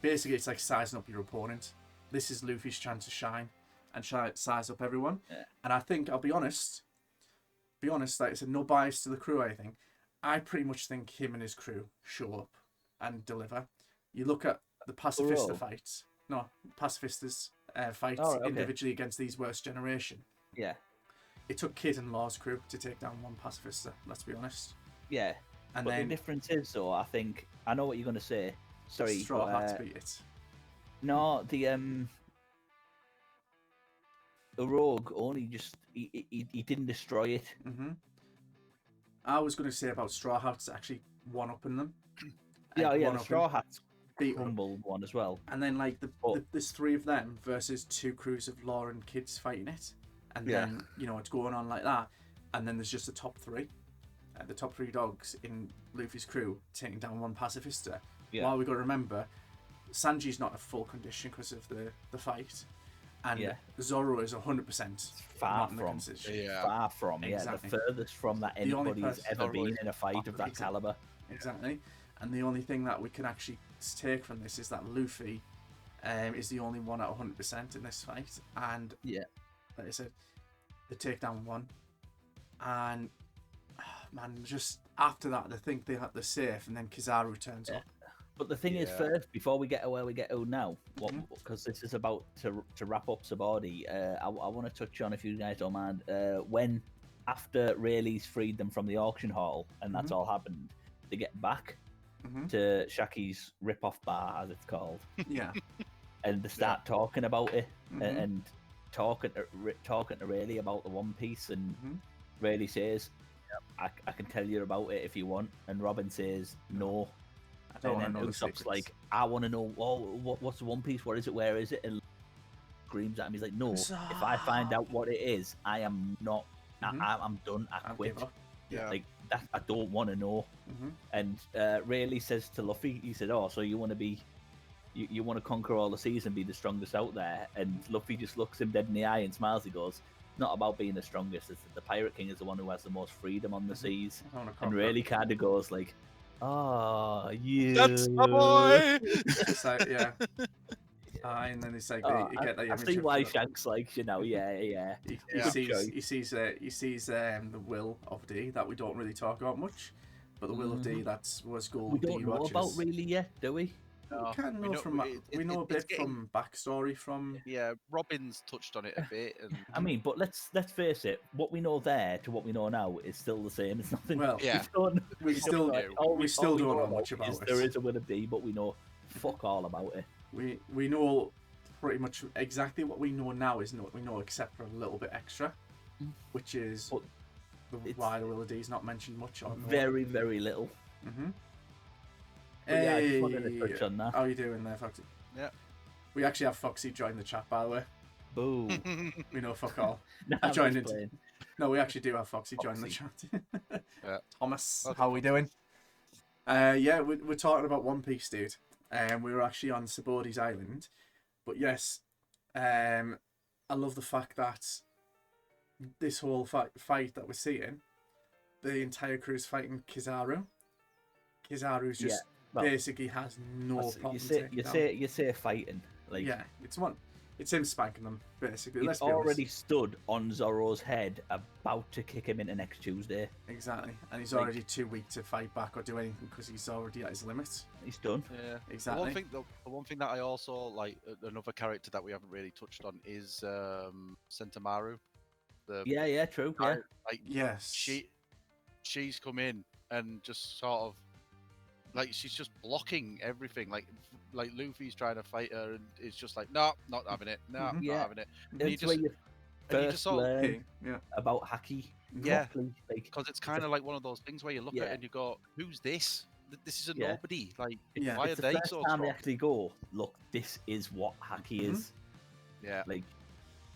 basically it's like sizing up your opponent. This is Luffy's chance to shine and size up everyone. Yeah. And I think, I'll be honest, like I said, no bias to the crew or anything. I pretty much think him and his crew show up and deliver. You look at the Pacifista fights. No, Pacifistas fights individually against these worst generation. Yeah. It took Kid and Law's crew to take down one Pacifista, let's be honest. Yeah. And but then the difference is, though, I think, I know what you're going to say. Sorry. Straw Hats beat it. No, a rogue only just he didn't destroy it. Mm-hmm. I was going to say about Straw Hats actually one-upping them. Yeah, Like, the one-upping, Straw Hats beat 'em. crumbled one as well. And then like But- there's 3 of them versus 2 crews of law and kids fighting it, and Yeah. then it's going on like that, and then there's just the top 3, the top 3 dogs in Luffy's crew taking down one pacifista. Yeah. While we got to remember, Sanji's not in full condition because of the fight, and Yeah. Zoro is 100% Far not in the from. condition. Yeah. Far from, Exactly. the furthest from that The only anybody has person- ever been in a fight of that Exactly. caliber. Exactly. And the only thing that we can actually take from this is that Luffy is the only one at 100% in this fight. And Yeah. like I said, they take down one. And man, just after that, they think they're safe, and then Kizaru turns up. But the thing is, Yeah. first, before we get to where we get to now, Mhm. because this is about to wrap up Sabaody, I want to touch on, if you guys don't mind, when after Rayleigh's freed them from the auction hall and that's Mhm. all happened, they get back Mhm. to Shaki's rip-off bar, as it's called, Yeah. and they start talking about it Mhm. and talking to Rayleigh about the One Piece, and Mhm. Rayleigh says, I can tell you about it if you want, and Robin says no. I don't want to And know then the Usopp's secrets. like, I want to know, what's the One Piece? What is it? Where is it? And screams at him. He's like, no, if I find out what it is, I am not, Mhm. I'm done. I I'll quit. give up. Yeah. Like, that, I don't want to know. Mhm. And Rayleigh says to Luffy, he said, oh, so you want to be, you want to conquer all the seas and be the strongest out there? And Luffy just looks him dead in the eye and smiles. He goes, it's not about being the strongest. It's that the Pirate King is the one who has the most freedom on the seas. I wanna And conquer. Rayleigh kind of goes like, oh, you. That's my boy. It's like, yeah. And then it's like Oh, you get that I image see of why the- Shanks likes, yeah. He Yeah. sees choice. he sees the will of D that we don't really talk about much, but the will of D was gold. We don't D know watches. about really yet, do we? No, We can we know know- from we know a it's bit getting- from backstory from Yeah, Robin's touched on it a bit, and I mean, but let's face it. What we know there to what we know now is still the same. It's nothing. Well, Yeah. we still we still don't know much about is it. there is a will of D, but we know fuck all about it. We know pretty much exactly what we know now is not what we know, except for a little bit extra, which is But why the will of D is not mentioned much on Very, very little. Mm-hmm. But yeah, I just wanted to touch on that. How you doing there, Foxy? Yeah. We actually have Foxy join the chat, by the way. Boo. We know fuck all. Nah, I I'm joined just it. playing. No, we actually do have Foxy join the chat. Yeah. Thomas, Okay. how we doing? Yeah, we're talking about One Piece, dude. We were actually on Sabaody's island. But yes, I love the fact that this whole fight that we're seeing, the entire crew's fighting Kizaru. Kizaru's just well, basically has no problem. You say fighting, like Yeah, it's him spanking them basically. he's Let's be already honest. stood on Zoro's head, about to kick him into next Tuesday. Exactly, and he's like- already too weak to fight back or do anything because he's already at his limits. He's done. yeah. Exactly. The one thing that I also like, another character that we haven't really touched on is Sentomaru. Yeah, true. Yeah, Like Yes. she's come in and just sort of like she's just blocking everything. Like Luffy's trying to fight her, and it's just like, no, not having it. No, Mhm. not Yeah. having it. And you it's just where you and you first just sort of learn Okay, yeah. about Haki. Yeah. properly, like, because it's kind of like one of those things where you look at Yeah. it and you go, "Who's this? This is a Yeah. nobody. Like, Yeah. why are it's the they first so time strong?" they actually go, look, this is what Haki Mhm. is. Yeah, Like,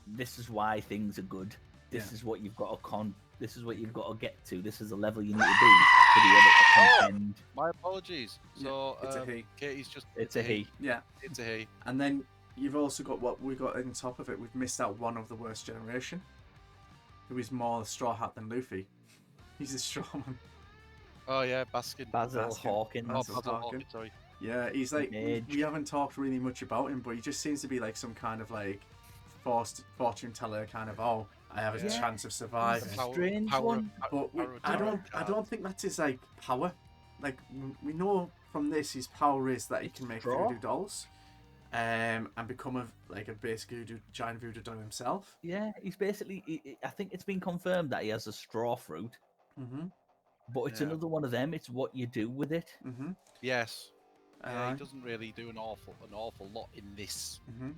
this is why things are good. This Yeah. is what you've got to This is what you've got to get to. This is the level you need to be able to contend. my apologies. So it's a he. Katie's just It's a he. Yeah, It's a he. and then you've also got what we got on top of it. We've missed out one of the worst generation, who is more straw hat than Luffy. He's a straw man. Oh yeah, Baskin. Basil Baskin. Hawkins. Oh, Basil Basil Hawkins. Hawkins, sorry. Yeah, he's like Mage. we haven't talked really much about him, but he just seems to be like some kind of like fortune teller, kind of I have a Yeah. chance of surviving. Power- strange one. But I don't think that's his like power. Like we know from this, his power is that he can make Straw? voodoo dolls, and become a basic giant voodoo doll himself. Yeah, he's basically. I think it's been confirmed that he has a straw fruit, Mhm. but it's Yeah. another one of them. It's what you do with it. Mhm. Yes. Yeah, Uh, he doesn't really do an awful lot in this. Mhm.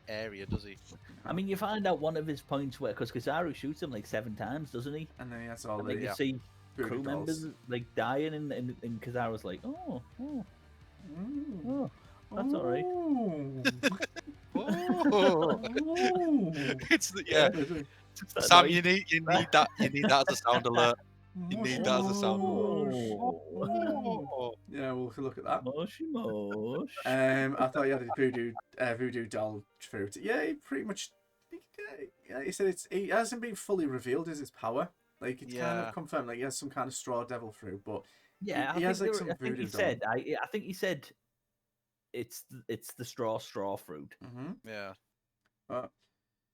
area, does he? I mean, you find out one of his points where, because Kizaru shoots him like 7 times, doesn't he? And then he has all And the then you see voodoo crew dolls. members like dying, and Kizaru's like, oh, that's all right. Oh, Ooh. it's Yeah. Sam, you need that as a sound alert. You need that as a sound alert. Oh, Yeah, we'll look at that. mushy mush. I thought you had a voodoo doll fruit. Yeah, he pretty much. Yeah, he said he hasn't been fully revealed as his power. Like it's kind of confirmed. Like he has some kind of straw devil fruit, but Yeah, he has like some I think voodoo he doll. said. I think he said it's the straw fruit. Yeah. But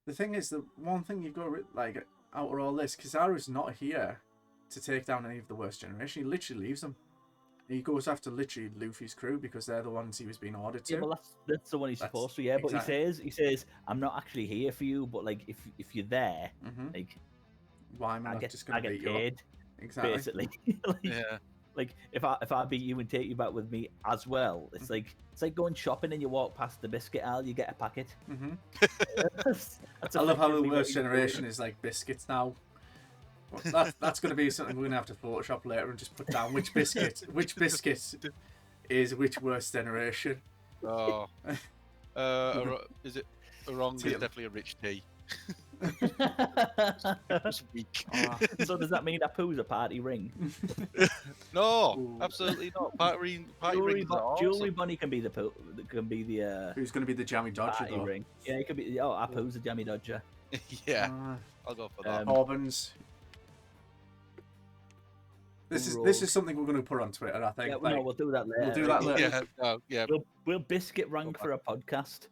the thing is, the one thing you've got to like out of all this, Kizaru's not here to take down any of the worst generation. He literally leaves them. He goes after literally Luffy's crew because they're the ones he was being ordered to. Yeah, well, that's the one he's supposed to. Yeah, but exactly. he says, I'm not actually here for you, but like if you're there, like why am I not just going to beat you paid? Up? Exactly. Basically. Yeah. Like if I beat you and take you back with me as well, it's like going shopping and you walk past the biscuit aisle, you get a packet. I love how the worst generation is like biscuits now. That's going to be something we're going to have to Photoshop later and just put down which biscuit is which worst generation. Oh, is it wrong? It's definitely a rich tea. Weak. So does that mean Apu's a party ring? No, Ooh. Absolutely not. Party Jewelry ring. Bunny can be the Who's going to be the jammy dodger party though? ring. Yeah, he could be. Oh, Apu's a jammy dodger. Yeah, I'll go for that. Corbin's. This is something we're going to put on Twitter, I think. Yeah, no, we'll do that later. We'll do that later. Yeah. We'll biscuit rank for a podcast.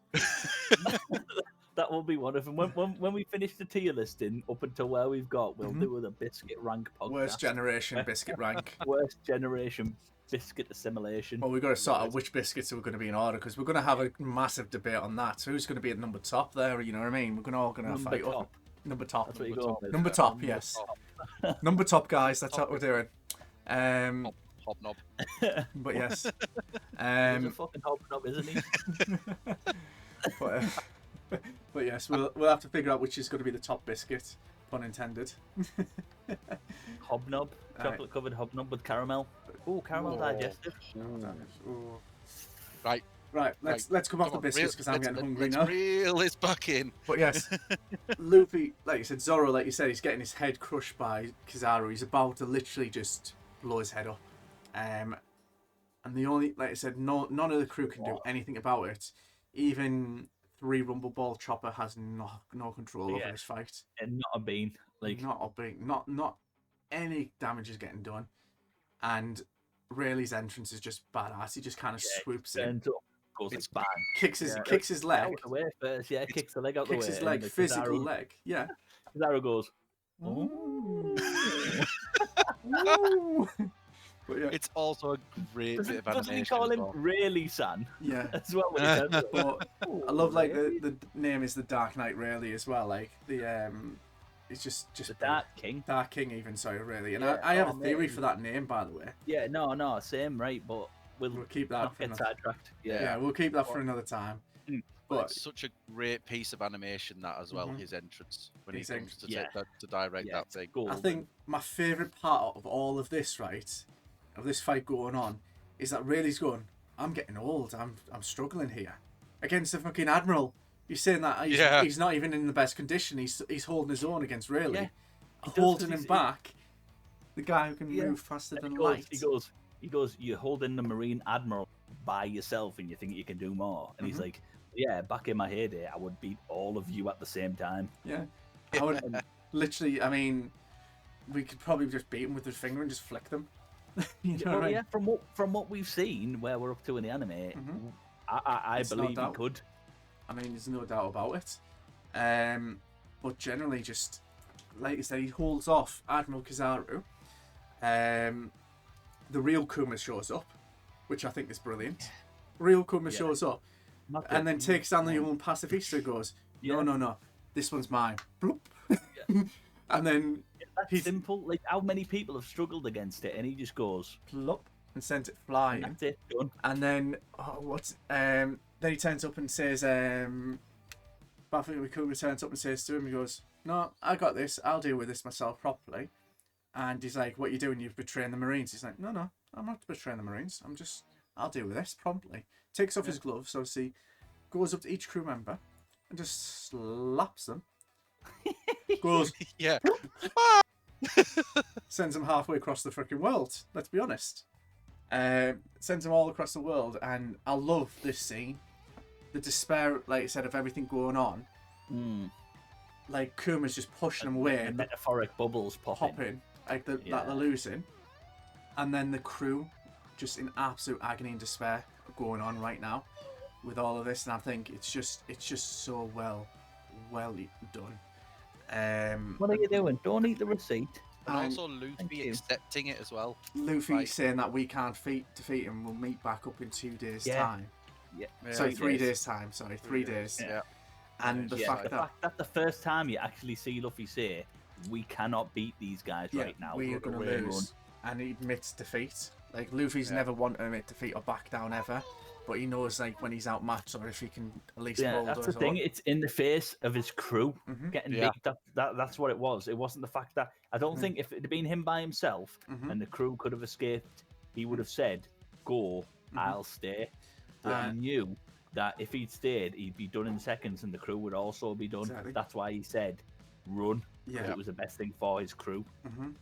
That will be one of them. When we finish the tier listing up until where we've got, we'll do the biscuit rank podcast. Worst generation biscuit rank. Worst generation biscuit assimilation. Well, we've got to sort out which biscuits are going to be in order because we're going to have a massive debate on that. So who's going to be at number top there? You know what I mean? We're all going to fight up. Number top. That's what you're going with. Number top, yes. Number top, guys. That's what we're doing. Hobnob. But yes. He's a fucking hobnob, isn't he? But yes, we'll have to figure out which is going to be the top biscuit, pun intended. Hobnob, chocolate covered hobnob with caramel. Oh, caramel digestive. Ooh. Right. Let's come off the biscuits because I'm getting hungry now. Reel this back in. But yes, Luffy, like you said, Zoro, like you said, he's getting his head crushed by Kizaru. He's about to literally just blow his head up. And the only, like I said, none of the crew can do anything about it. Even 3 Rumble Ball Chopper has no control over this fight. And not a bean. Like not a bean. Not any damage is getting done. And Rayleigh's entrance is just badass. He just kind of swoops in. Goes like bang. Kicks his leg. Out the way first, kicks the leg out the way. Kicks his leg, physical leg. Yeah. Kizaru goes. Ooh. But yeah. It's also a great bit of animation. Doesn't he call him Rayleigh San? Yeah. As well. When he says it. But I love like the name is the Dark Knight Rayleigh as well. Like the it's just the Dark King. Dark King even, sorry, really. And I have a theory for that name, by the way. Yeah, no, same, right, but we'll keep that not get sidetracked. Yeah, we'll keep that for another time. But it's such a great piece of animation that as well, his entrance when he comes to direct that thing. I think my favourite part of all of this, right, of this fight going on, is that Rayleigh's going, I'm getting old, I'm struggling here. Against the fucking Admiral. You're saying that he's not even in the best condition. He's holding his own against Rayleigh. Holding him back. The guy who can move faster than light. He goes, you're holding the Marine Admiral by yourself and you think you can do more. And he's like, yeah, back in my heyday, I would beat all of you at the same time. Yeah. I would literally, I mean, we could probably just beat him with his finger and just flick them. You know what I mean? From what we've seen, where we're up to in the anime, I believe he could. I mean, there's no doubt about it. But generally, just like you said, he holds off Admiral Kizaru. The real Kuma shows up, which I think is brilliant. Real Kuma shows up, and then takes down the old pacifista. Goes, no, this one's mine. Bloop. And then that's simple. Like, how many people have struggled against it, and he just goes plop and sent it flying. That's it, done. And then then he turns up and says, Battling Kuma turns up and says to him, he goes, "No, I got this. I'll deal with this myself properly." And he's like, "What are you doing? You're betraying the Marines." He's like, "No, I'm not betraying the Marines. I'll deal with this promptly." Takes off his gloves, obviously, goes up to each crew member and just slaps them. Goes, Yeah. sends them halfway across the freaking world. Let's be honest. Sends them all across the world, and I love this scene. The despair, like I said, of everything going on. Like Kuma's just pushing them away. The metaphoric bubbles popping. Like that they're losing. And then the crew, just in absolute agony and despair, going on right now with all of this. And I think it's just so well done. What are you doing? Don't eat the receipt. And also Luffy accepting it as well. Luffy saying that we can't defeat him. We'll meet back up in 2 days' time. Yeah. Sorry, 3 days' time. Sorry, 3 days. Yeah. And the fact We are going to lose," and he admits defeat. Like Luffy's never wanted to admit defeat or back down ever, but he knows like when he's outmatched or if he can at least hold. That's the thing. It's in the face of his crew getting beat. That's what it was. It wasn't the fact that I don't think if it had been him by himself and the crew could have escaped, he would have said, "Go, I'll stay." But he knew that if he'd stayed, he'd be done in seconds, and the crew would also be done. Exactly. That's why he said, "Run." Yeah, it was the best thing for his crew.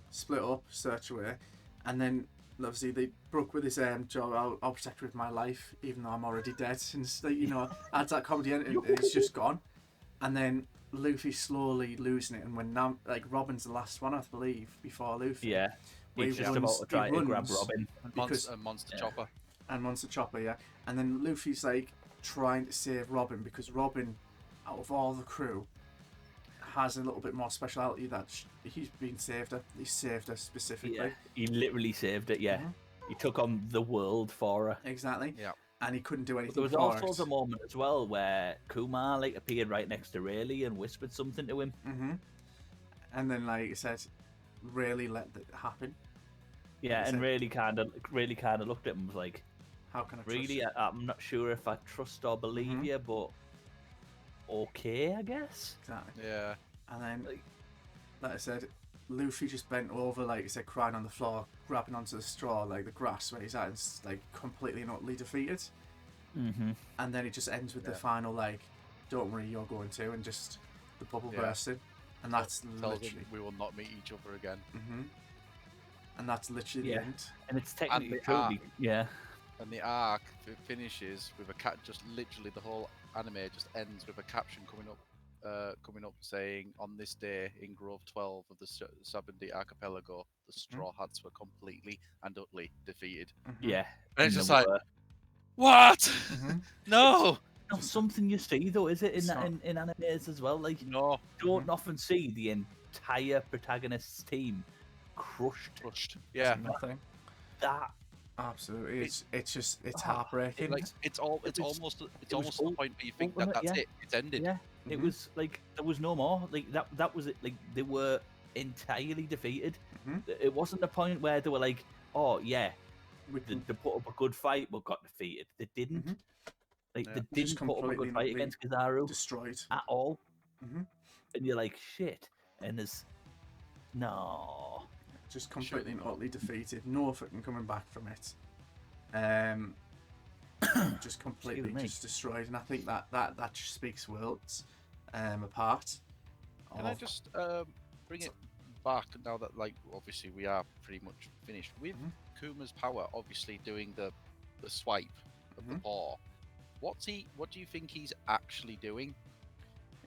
Split up, search away, and then obviously they broke with his job. I'll protect you with my life, even though I'm already dead. Since adds that comedy, and it's just gone. And then Luffy slowly losing it, and when Robin's the last one, I believe, before Luffy. Yeah, he's just about to try to grab Robin. Monster Chopper. And Monster Chopper, yeah. And then Luffy's like trying to save Robin because Robin, out of all the crew, has a little bit more speciality that he's been saved her. He saved her specifically. Yeah, he literally saved it. Yeah, he took on the world for her. Exactly. Yeah. And he couldn't do anything. But there was also a moment as well where Kumar appeared right next to Rayleigh and whispered something to him. And then, like I said, Rayleigh let it happen. Yeah, and Rayleigh kind of looked at him and was like, "How can I trust really? you? I'm not sure if I trust or believe you, but okay, I guess." Exactly. Yeah. And then, like I said, Luffy just bent over, like I said, crying on the floor, grabbing onto the straw, like the grass where he's at, and like completely and utterly defeated. And then it just ends with the final, like, "Don't worry, you're going to," and just the bubble bursting. And that's literally... we will not meet each other again. And that's literally the end. And it's technically true. Yeah. And the arc finishes with a cat. Just literally, the whole anime just ends with a caption coming up saying, "On this day in Grove 12 of the Sabaody Archipelago, the Straw Hats were completely and utterly defeated." Yeah. And it's just like, what? No. Not something you see though, is it? In animes as well, like no, you don't often see the entire protagonist's team crushed. Yeah, nothing. That absolutely, it's heartbreaking. Like it's almost to the point where you think that's it. It's ended. Yeah, it was like there was no more. Like that was it. Like they were entirely defeated. It wasn't the point where they were like, "Oh yeah, they put up a good fight but got defeated." They didn't. Like they didn't put up a good fight against Kizaru destroyed at all. And you're like, shit. And there's just completely and utterly defeated. No fucking coming back from it. Just completely just destroyed. And I think that just speaks worlds apart. Can I just bring it back now that obviously we are pretty much finished with Kuma's power obviously doing the swipe of the paw. What do you think he's actually doing?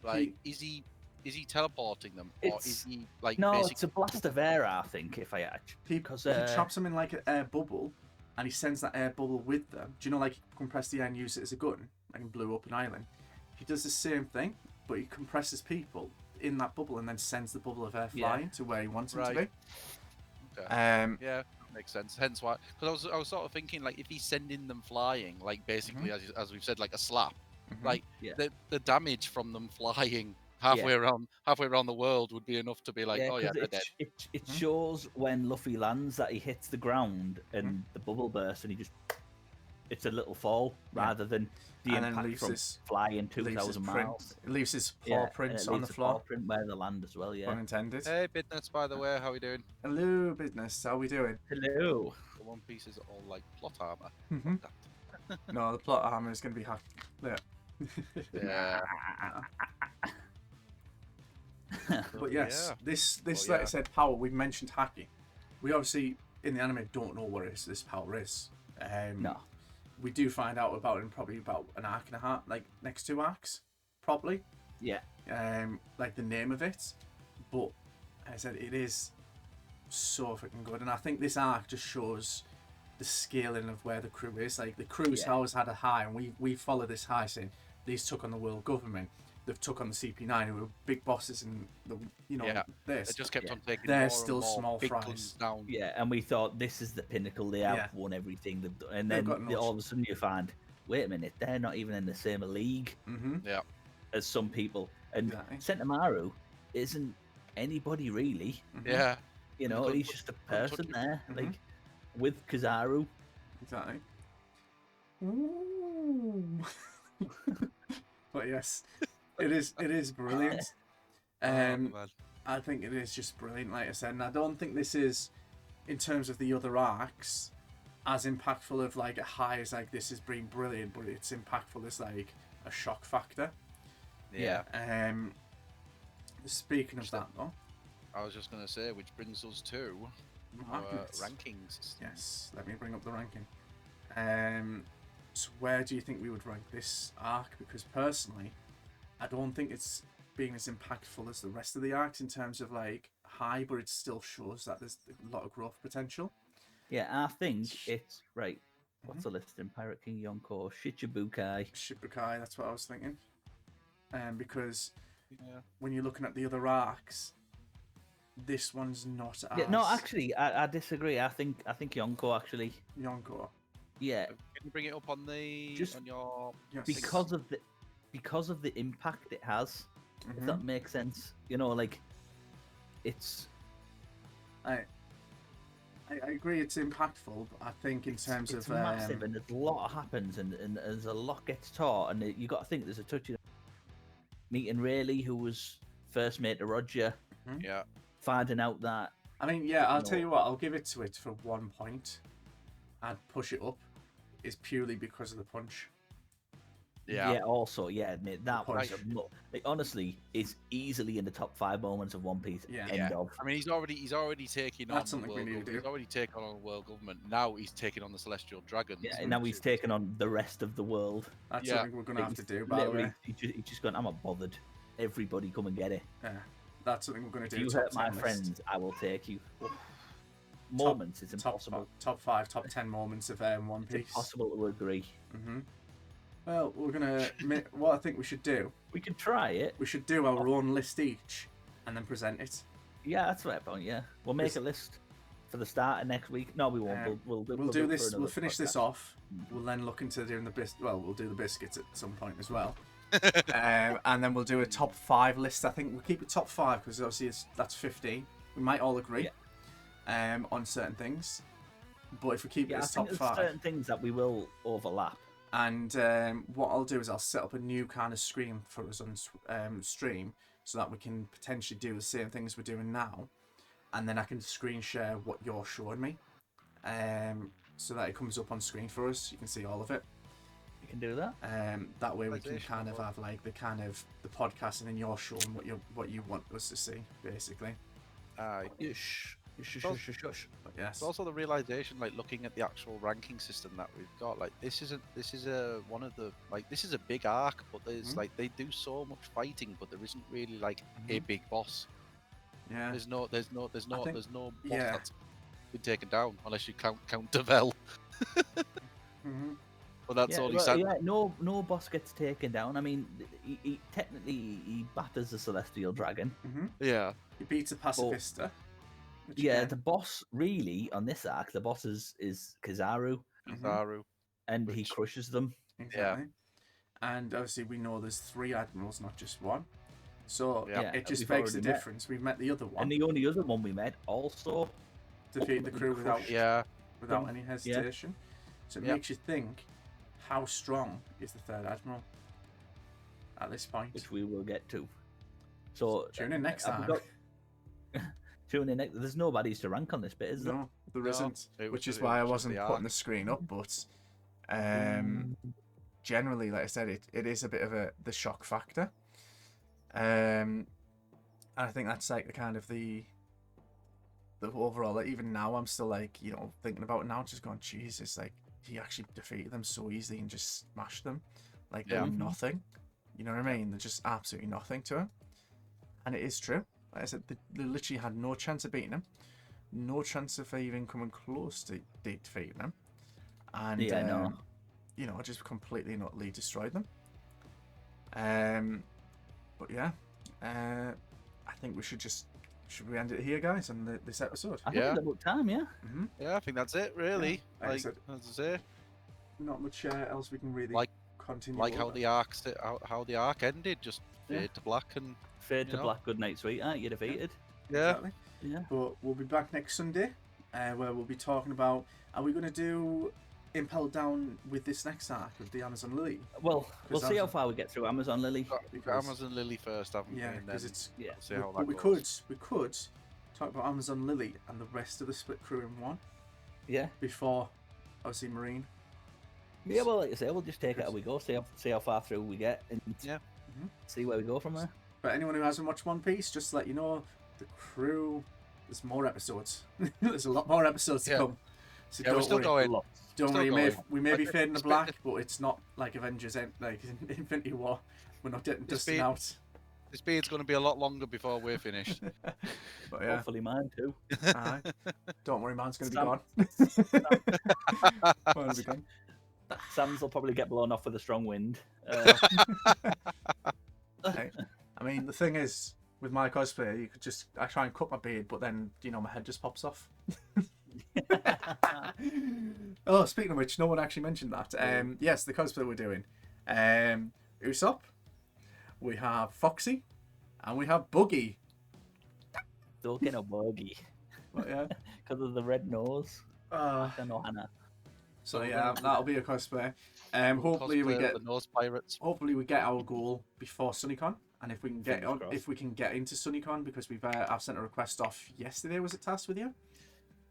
Like, is he teleporting them, or is he like? No, it's a blast of air. I think if I actually, because he traps them in like an air bubble, and he sends that air bubble with them. Do you know, like, he compress the air and use it as a gun, like and blew up an island? He does the same thing, but he compresses people in that bubble and then sends the bubble of air flying to where he wants them to be. Okay. Yeah. Makes sense. Hence why, because I was sort of thinking, like, if he's sending them flying, like basically as we've said, like a slap, like the damage from them flying halfway around the world would be enough to be like, oh yeah, they're dead. It shows when Luffy lands that he hits the ground and the bubble bursts and he just it's a little fall rather than the And then impact leaves from his- flying leaves his 2,000 print. miles. It leaves his paw Yeah, and prints it on the leaves a floor. paw print where they land as well. Yeah. Pun intended. Hey, business, by the way, how we doing? Hello, business. How we doing? Hello. The One Piece is all like plot armor. Mhm. Fuck No, the plot armor is going to be hacked. There. that. Yeah. But yes, Yeah. this Well, like I yeah. said, power. We've mentioned hacking. We obviously in the anime don't know what this power is. No. We do find out about it in probably about an arc and a half, like next 2 arcs, probably. Yeah. Like the name of it, but as I said, it is so freaking good, and I think this arc just shows the scaling of where the crew is. Like the crew's always had a high, and we follow this high, saying these took on the world government, they've took on the CP9, who were big bosses in the this. They just kept on taking They're more still and more small big fries. guns down. Yeah, and we thought this is the pinnacle. They have Yeah. won everything, they've done. And They've then got all of a sudden you find, wait a minute, they're not even in the same league Yeah. as some people. And Exactly. Sentomaru isn't anybody really. Yeah. You know, couldn't he's touch- just a couldn't touch person him. there, Mhm. like with Kizaru. Exactly. Ooh. But yes, it is brilliant. Oh, man. I think it is just brilliant, like I said, and I don't think this is, in terms of the other arcs, as impactful of like a high as like this has been brilliant, but it's impactful as like a shock factor. Yeah. Speaking of that though, I was just gonna say, which brings us to our rankings. rankings. Yes, let me bring up the ranking. So where do you think we would rank this arc? Because personally, I don't think it's being as impactful as the rest of the arcs in terms of like high, but it still shows that there's a lot of growth potential. Yeah, I think it's right. What's the listing? Pirate King Yonko, Shichibukai. Shibukai, that's what I was thinking. Because Yeah. when you're looking at the other arcs, this one's not as Yeah, no, actually, I disagree. I think Yonko actually. Yonko. Yeah, Can you bring it up on the Just on your Yes. because of the impact it has. If Mhm. that makes sense, you know, like it's I agree, it's impactful, but I think in terms it's of massive and a lot happens and there's a lot gets taught and you got to think there's a touch of meeting Rayleigh, who was first mate to Roger, yeah. finding out that I mean, yeah, I'll No. tell you what, I'll give it to it for 1 point. I'd push it up, is purely because of the punch. Yeah. also mate, that was punch. like honestly is easily in the top 5 moments of One Piece. Yeah. End of. I mean, he's already taking That's on something the we world. need to He's do. already taken on the world government. Now he's taking on the celestial dragons. Yeah, and now which he's is- taken on the rest of the world. That's Yeah. something we're going to Like, have to he's do, by the literally- way. He's just gone, I'm not bothered. Everybody come and get it. Yeah, that's something we're going to If do. you top hurt my 10 list. friends, I will take you. Moments is impossible. Top 5, top 10 moments of One It's Piece. impossible to agree. Well, we're going to... What I think we should do, We can try it. we should do our own list each, and then present it. Yeah, that's right, point. Yeah, we'll make This- a list for the start of next week. No, we won't. We'll We'll do do it for this. another We'll finish this podcast. off. We'll then look into doing the Well, we'll do the biscuits at some point as well. And then we'll do a top 5 list. I think we'll keep it top 5 because obviously that's 15. We might all agree on certain things, but if we keep Yeah, it I as think top there's 5, certain things that we will overlap. and what I'll do is I'll set up a new kind of screen for us on stream so that we can potentially do the same things we're doing now, and then I can screen share what you're showing me, so that it comes up on screen for us. You can see all of it. You can do that. That way we can Visualization kind of as well. have like the podcast, and then you're showing what you want us to see, basically. Aye. Shush. But yes, It's also the realization, like looking at the actual ranking system that we've got. Like this is a one of the this is a big arc, but there's Mhm. like they do so much fighting, but there isn't really like a Mhm. big boss. yeah, There's no think- boss yeah. that's been taken down unless you count Devel. hmm But that's yeah, all he well, said. yeah, no boss gets taken down. I mean, he technically he batters the celestial dragon. Yeah. He beats a pacifista. which Yeah, again- the boss really on this arc, the boss is Kizaru, Mhm. Zaru. and he Which- crushes them. Exactly. And obviously we know there's 3 admirals, not just one. So Yeah. it just We've begs the already met. difference. We've met the other one, And the only other one we met also defeat the crew without Yeah. without them. any hesitation. So it makes you think, how strong is the third admiral at this point? Which we will get to. So tune in next time. Tune in next. There's no baddies to rank on this bit, is there? No, there isn't. It Which was- is it why I was just wasn't the putting arc. the screen up, but generally, like I said, it is a bit of the shock factor. And I think that's like the kind of the overall, like, even now I'm still like, you know, thinking about it now, just going, Jesus, like, he actually defeated them so easily and just smashed them. Like, they're nothing. You know what I mean? They're just absolutely nothing to him. And it is true. Like I said, they literally had no chance of beating him. No chance of even coming close to defeating him. And, you know, just completely and utterly destroyed them. But yeah, I think we should we end it here, guys, on this episode? I think it's about time, yeah. Yeah, I think that's it, really. Yeah, Like, like as I say, not much else we can really continue. like how over. how the arc ended, just fade to black and Fade to know. black, good night, sweetheart. You're defeated. yeah. Exactly. Yeah. But we'll be back next Sunday, where we'll be talking about, are we going to do Impel Down with this next arc of the Amazon Lily? Well, we'll see how Amazon- far we get through Amazon Lily. Because- Amazon Lily first, haven't we? Yeah, And because then it's Yeah. see how but that we goes. could talk about Amazon Lily and the rest of the split crew in one Yeah. before obviously Marine. Yeah, well, like I say, we'll just take it as we go. See how far through we get, and see where we go from there. But anyone who hasn't watched One Piece, just to let you know, the crew, there's more episodes. There's a lot more episodes to come. So Yeah, we're still going. Don't Still worry, going. we may be Like, fading to it's been- black, but it's not like Avengers End, like Infinity War. We're not getting dusting been- out. This beard's going to be a lot longer before we're finished. But yeah, Hopefully mine too. aye. Don't worry, man's going to be Sam- gone. Mine'll be gone. Sam's will probably get blown off with a strong wind. Hey, I mean, the thing is, with my cosplay, you could just, I try and cut my beard, but then, you know, my head just pops off. Oh, speaking of which, no one actually mentioned that. Yes, the cosplay we're doing. Usopp, we have Foxy, and we have Buggy. Don't get a buggy But yeah. because of the red nose. I don't know, Hannah. So yeah, that'll be a cosplay. Hopefully we Cosplay get the Nose Pirates. hopefully we get our goal before SunnyCon, and if we can get Fingers crossed. if we can get into SunnyCon, because I've sent a request off yesterday. Was it tasked with you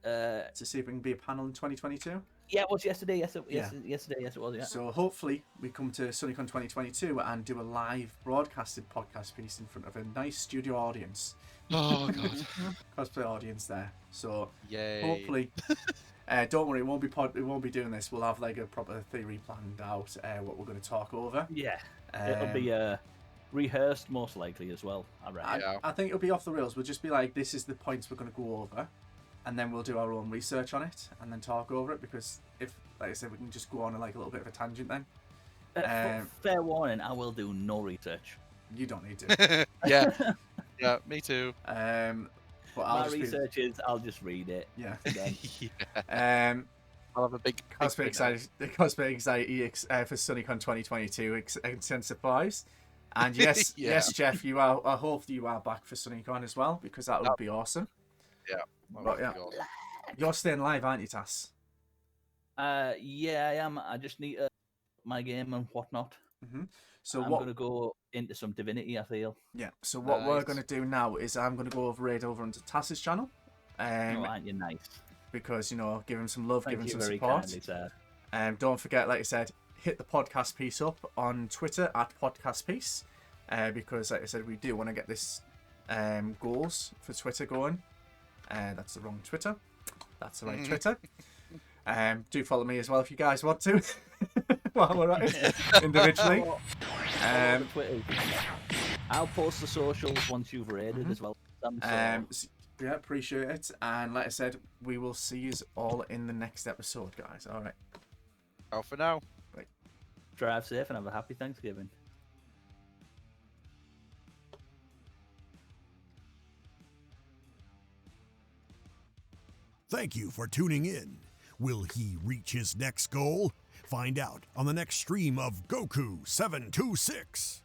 to see if we can be a panel in 2022? Yeah, it was yesterday. Yes, Yeah. yesterday. Yes, it was. Yeah. So hopefully we come to SunnyCon 2022 and do a live broadcasted podcast piece in front of a nice studio audience, Oh god! cosplay audience there. So Yay! hopefully. Don't worry, we won't be doing this. We'll have like a proper theory planned out, what we're going to talk over. Yeah. It'll be rehearsed most likely as well. I reckon. I think it'll be off the rails. We'll just be like, this is the points we're going to go over, and then we'll do our own research on it and then talk over it, because if, like I said, we can just go on like a little bit of a tangent then. Fair warning, I will do no research. You don't need to. yeah, yeah, me too. But I'll My just research is I'll just read it. Yeah. Again. I'll have a big Cosplay print out. excited. The cosplay anxiety for SunnyCon 2022 intensifies. And yes, Yeah. yes, Jeff, you are. I hope you are back for SunnyCon as well, because that would be awesome. But yeah, you're staying live, aren't you, Tass? Yeah, I am. I just need my game and whatnot. So I'm what? gonna go into some Divinity. I feel. Yeah. So what we're Nice. going to do now is I'm going to go over onto Tass's channel, Oh, aren't you nice? because, you know, give him some love, give Thank him you some very support. kindly, sir. Don't forget, like I said, hit the podcast piece up on Twitter at podcast piece, because, like I said, we do want to get this goals for Twitter going. That's the wrong Twitter. That's the right Twitter. Do follow me as well if you guys want to. While we're at it, individually. Follow the Twitter. I'll post the socials once you've rated as well. Sam, so- Yeah, appreciate it. And like I said, we will see you all in the next episode, guys. All right. Out for now. drive safe and have a happy Thanksgiving. Thank you for tuning in. Will he reach his next goal? Find out on the next stream of Goku 726.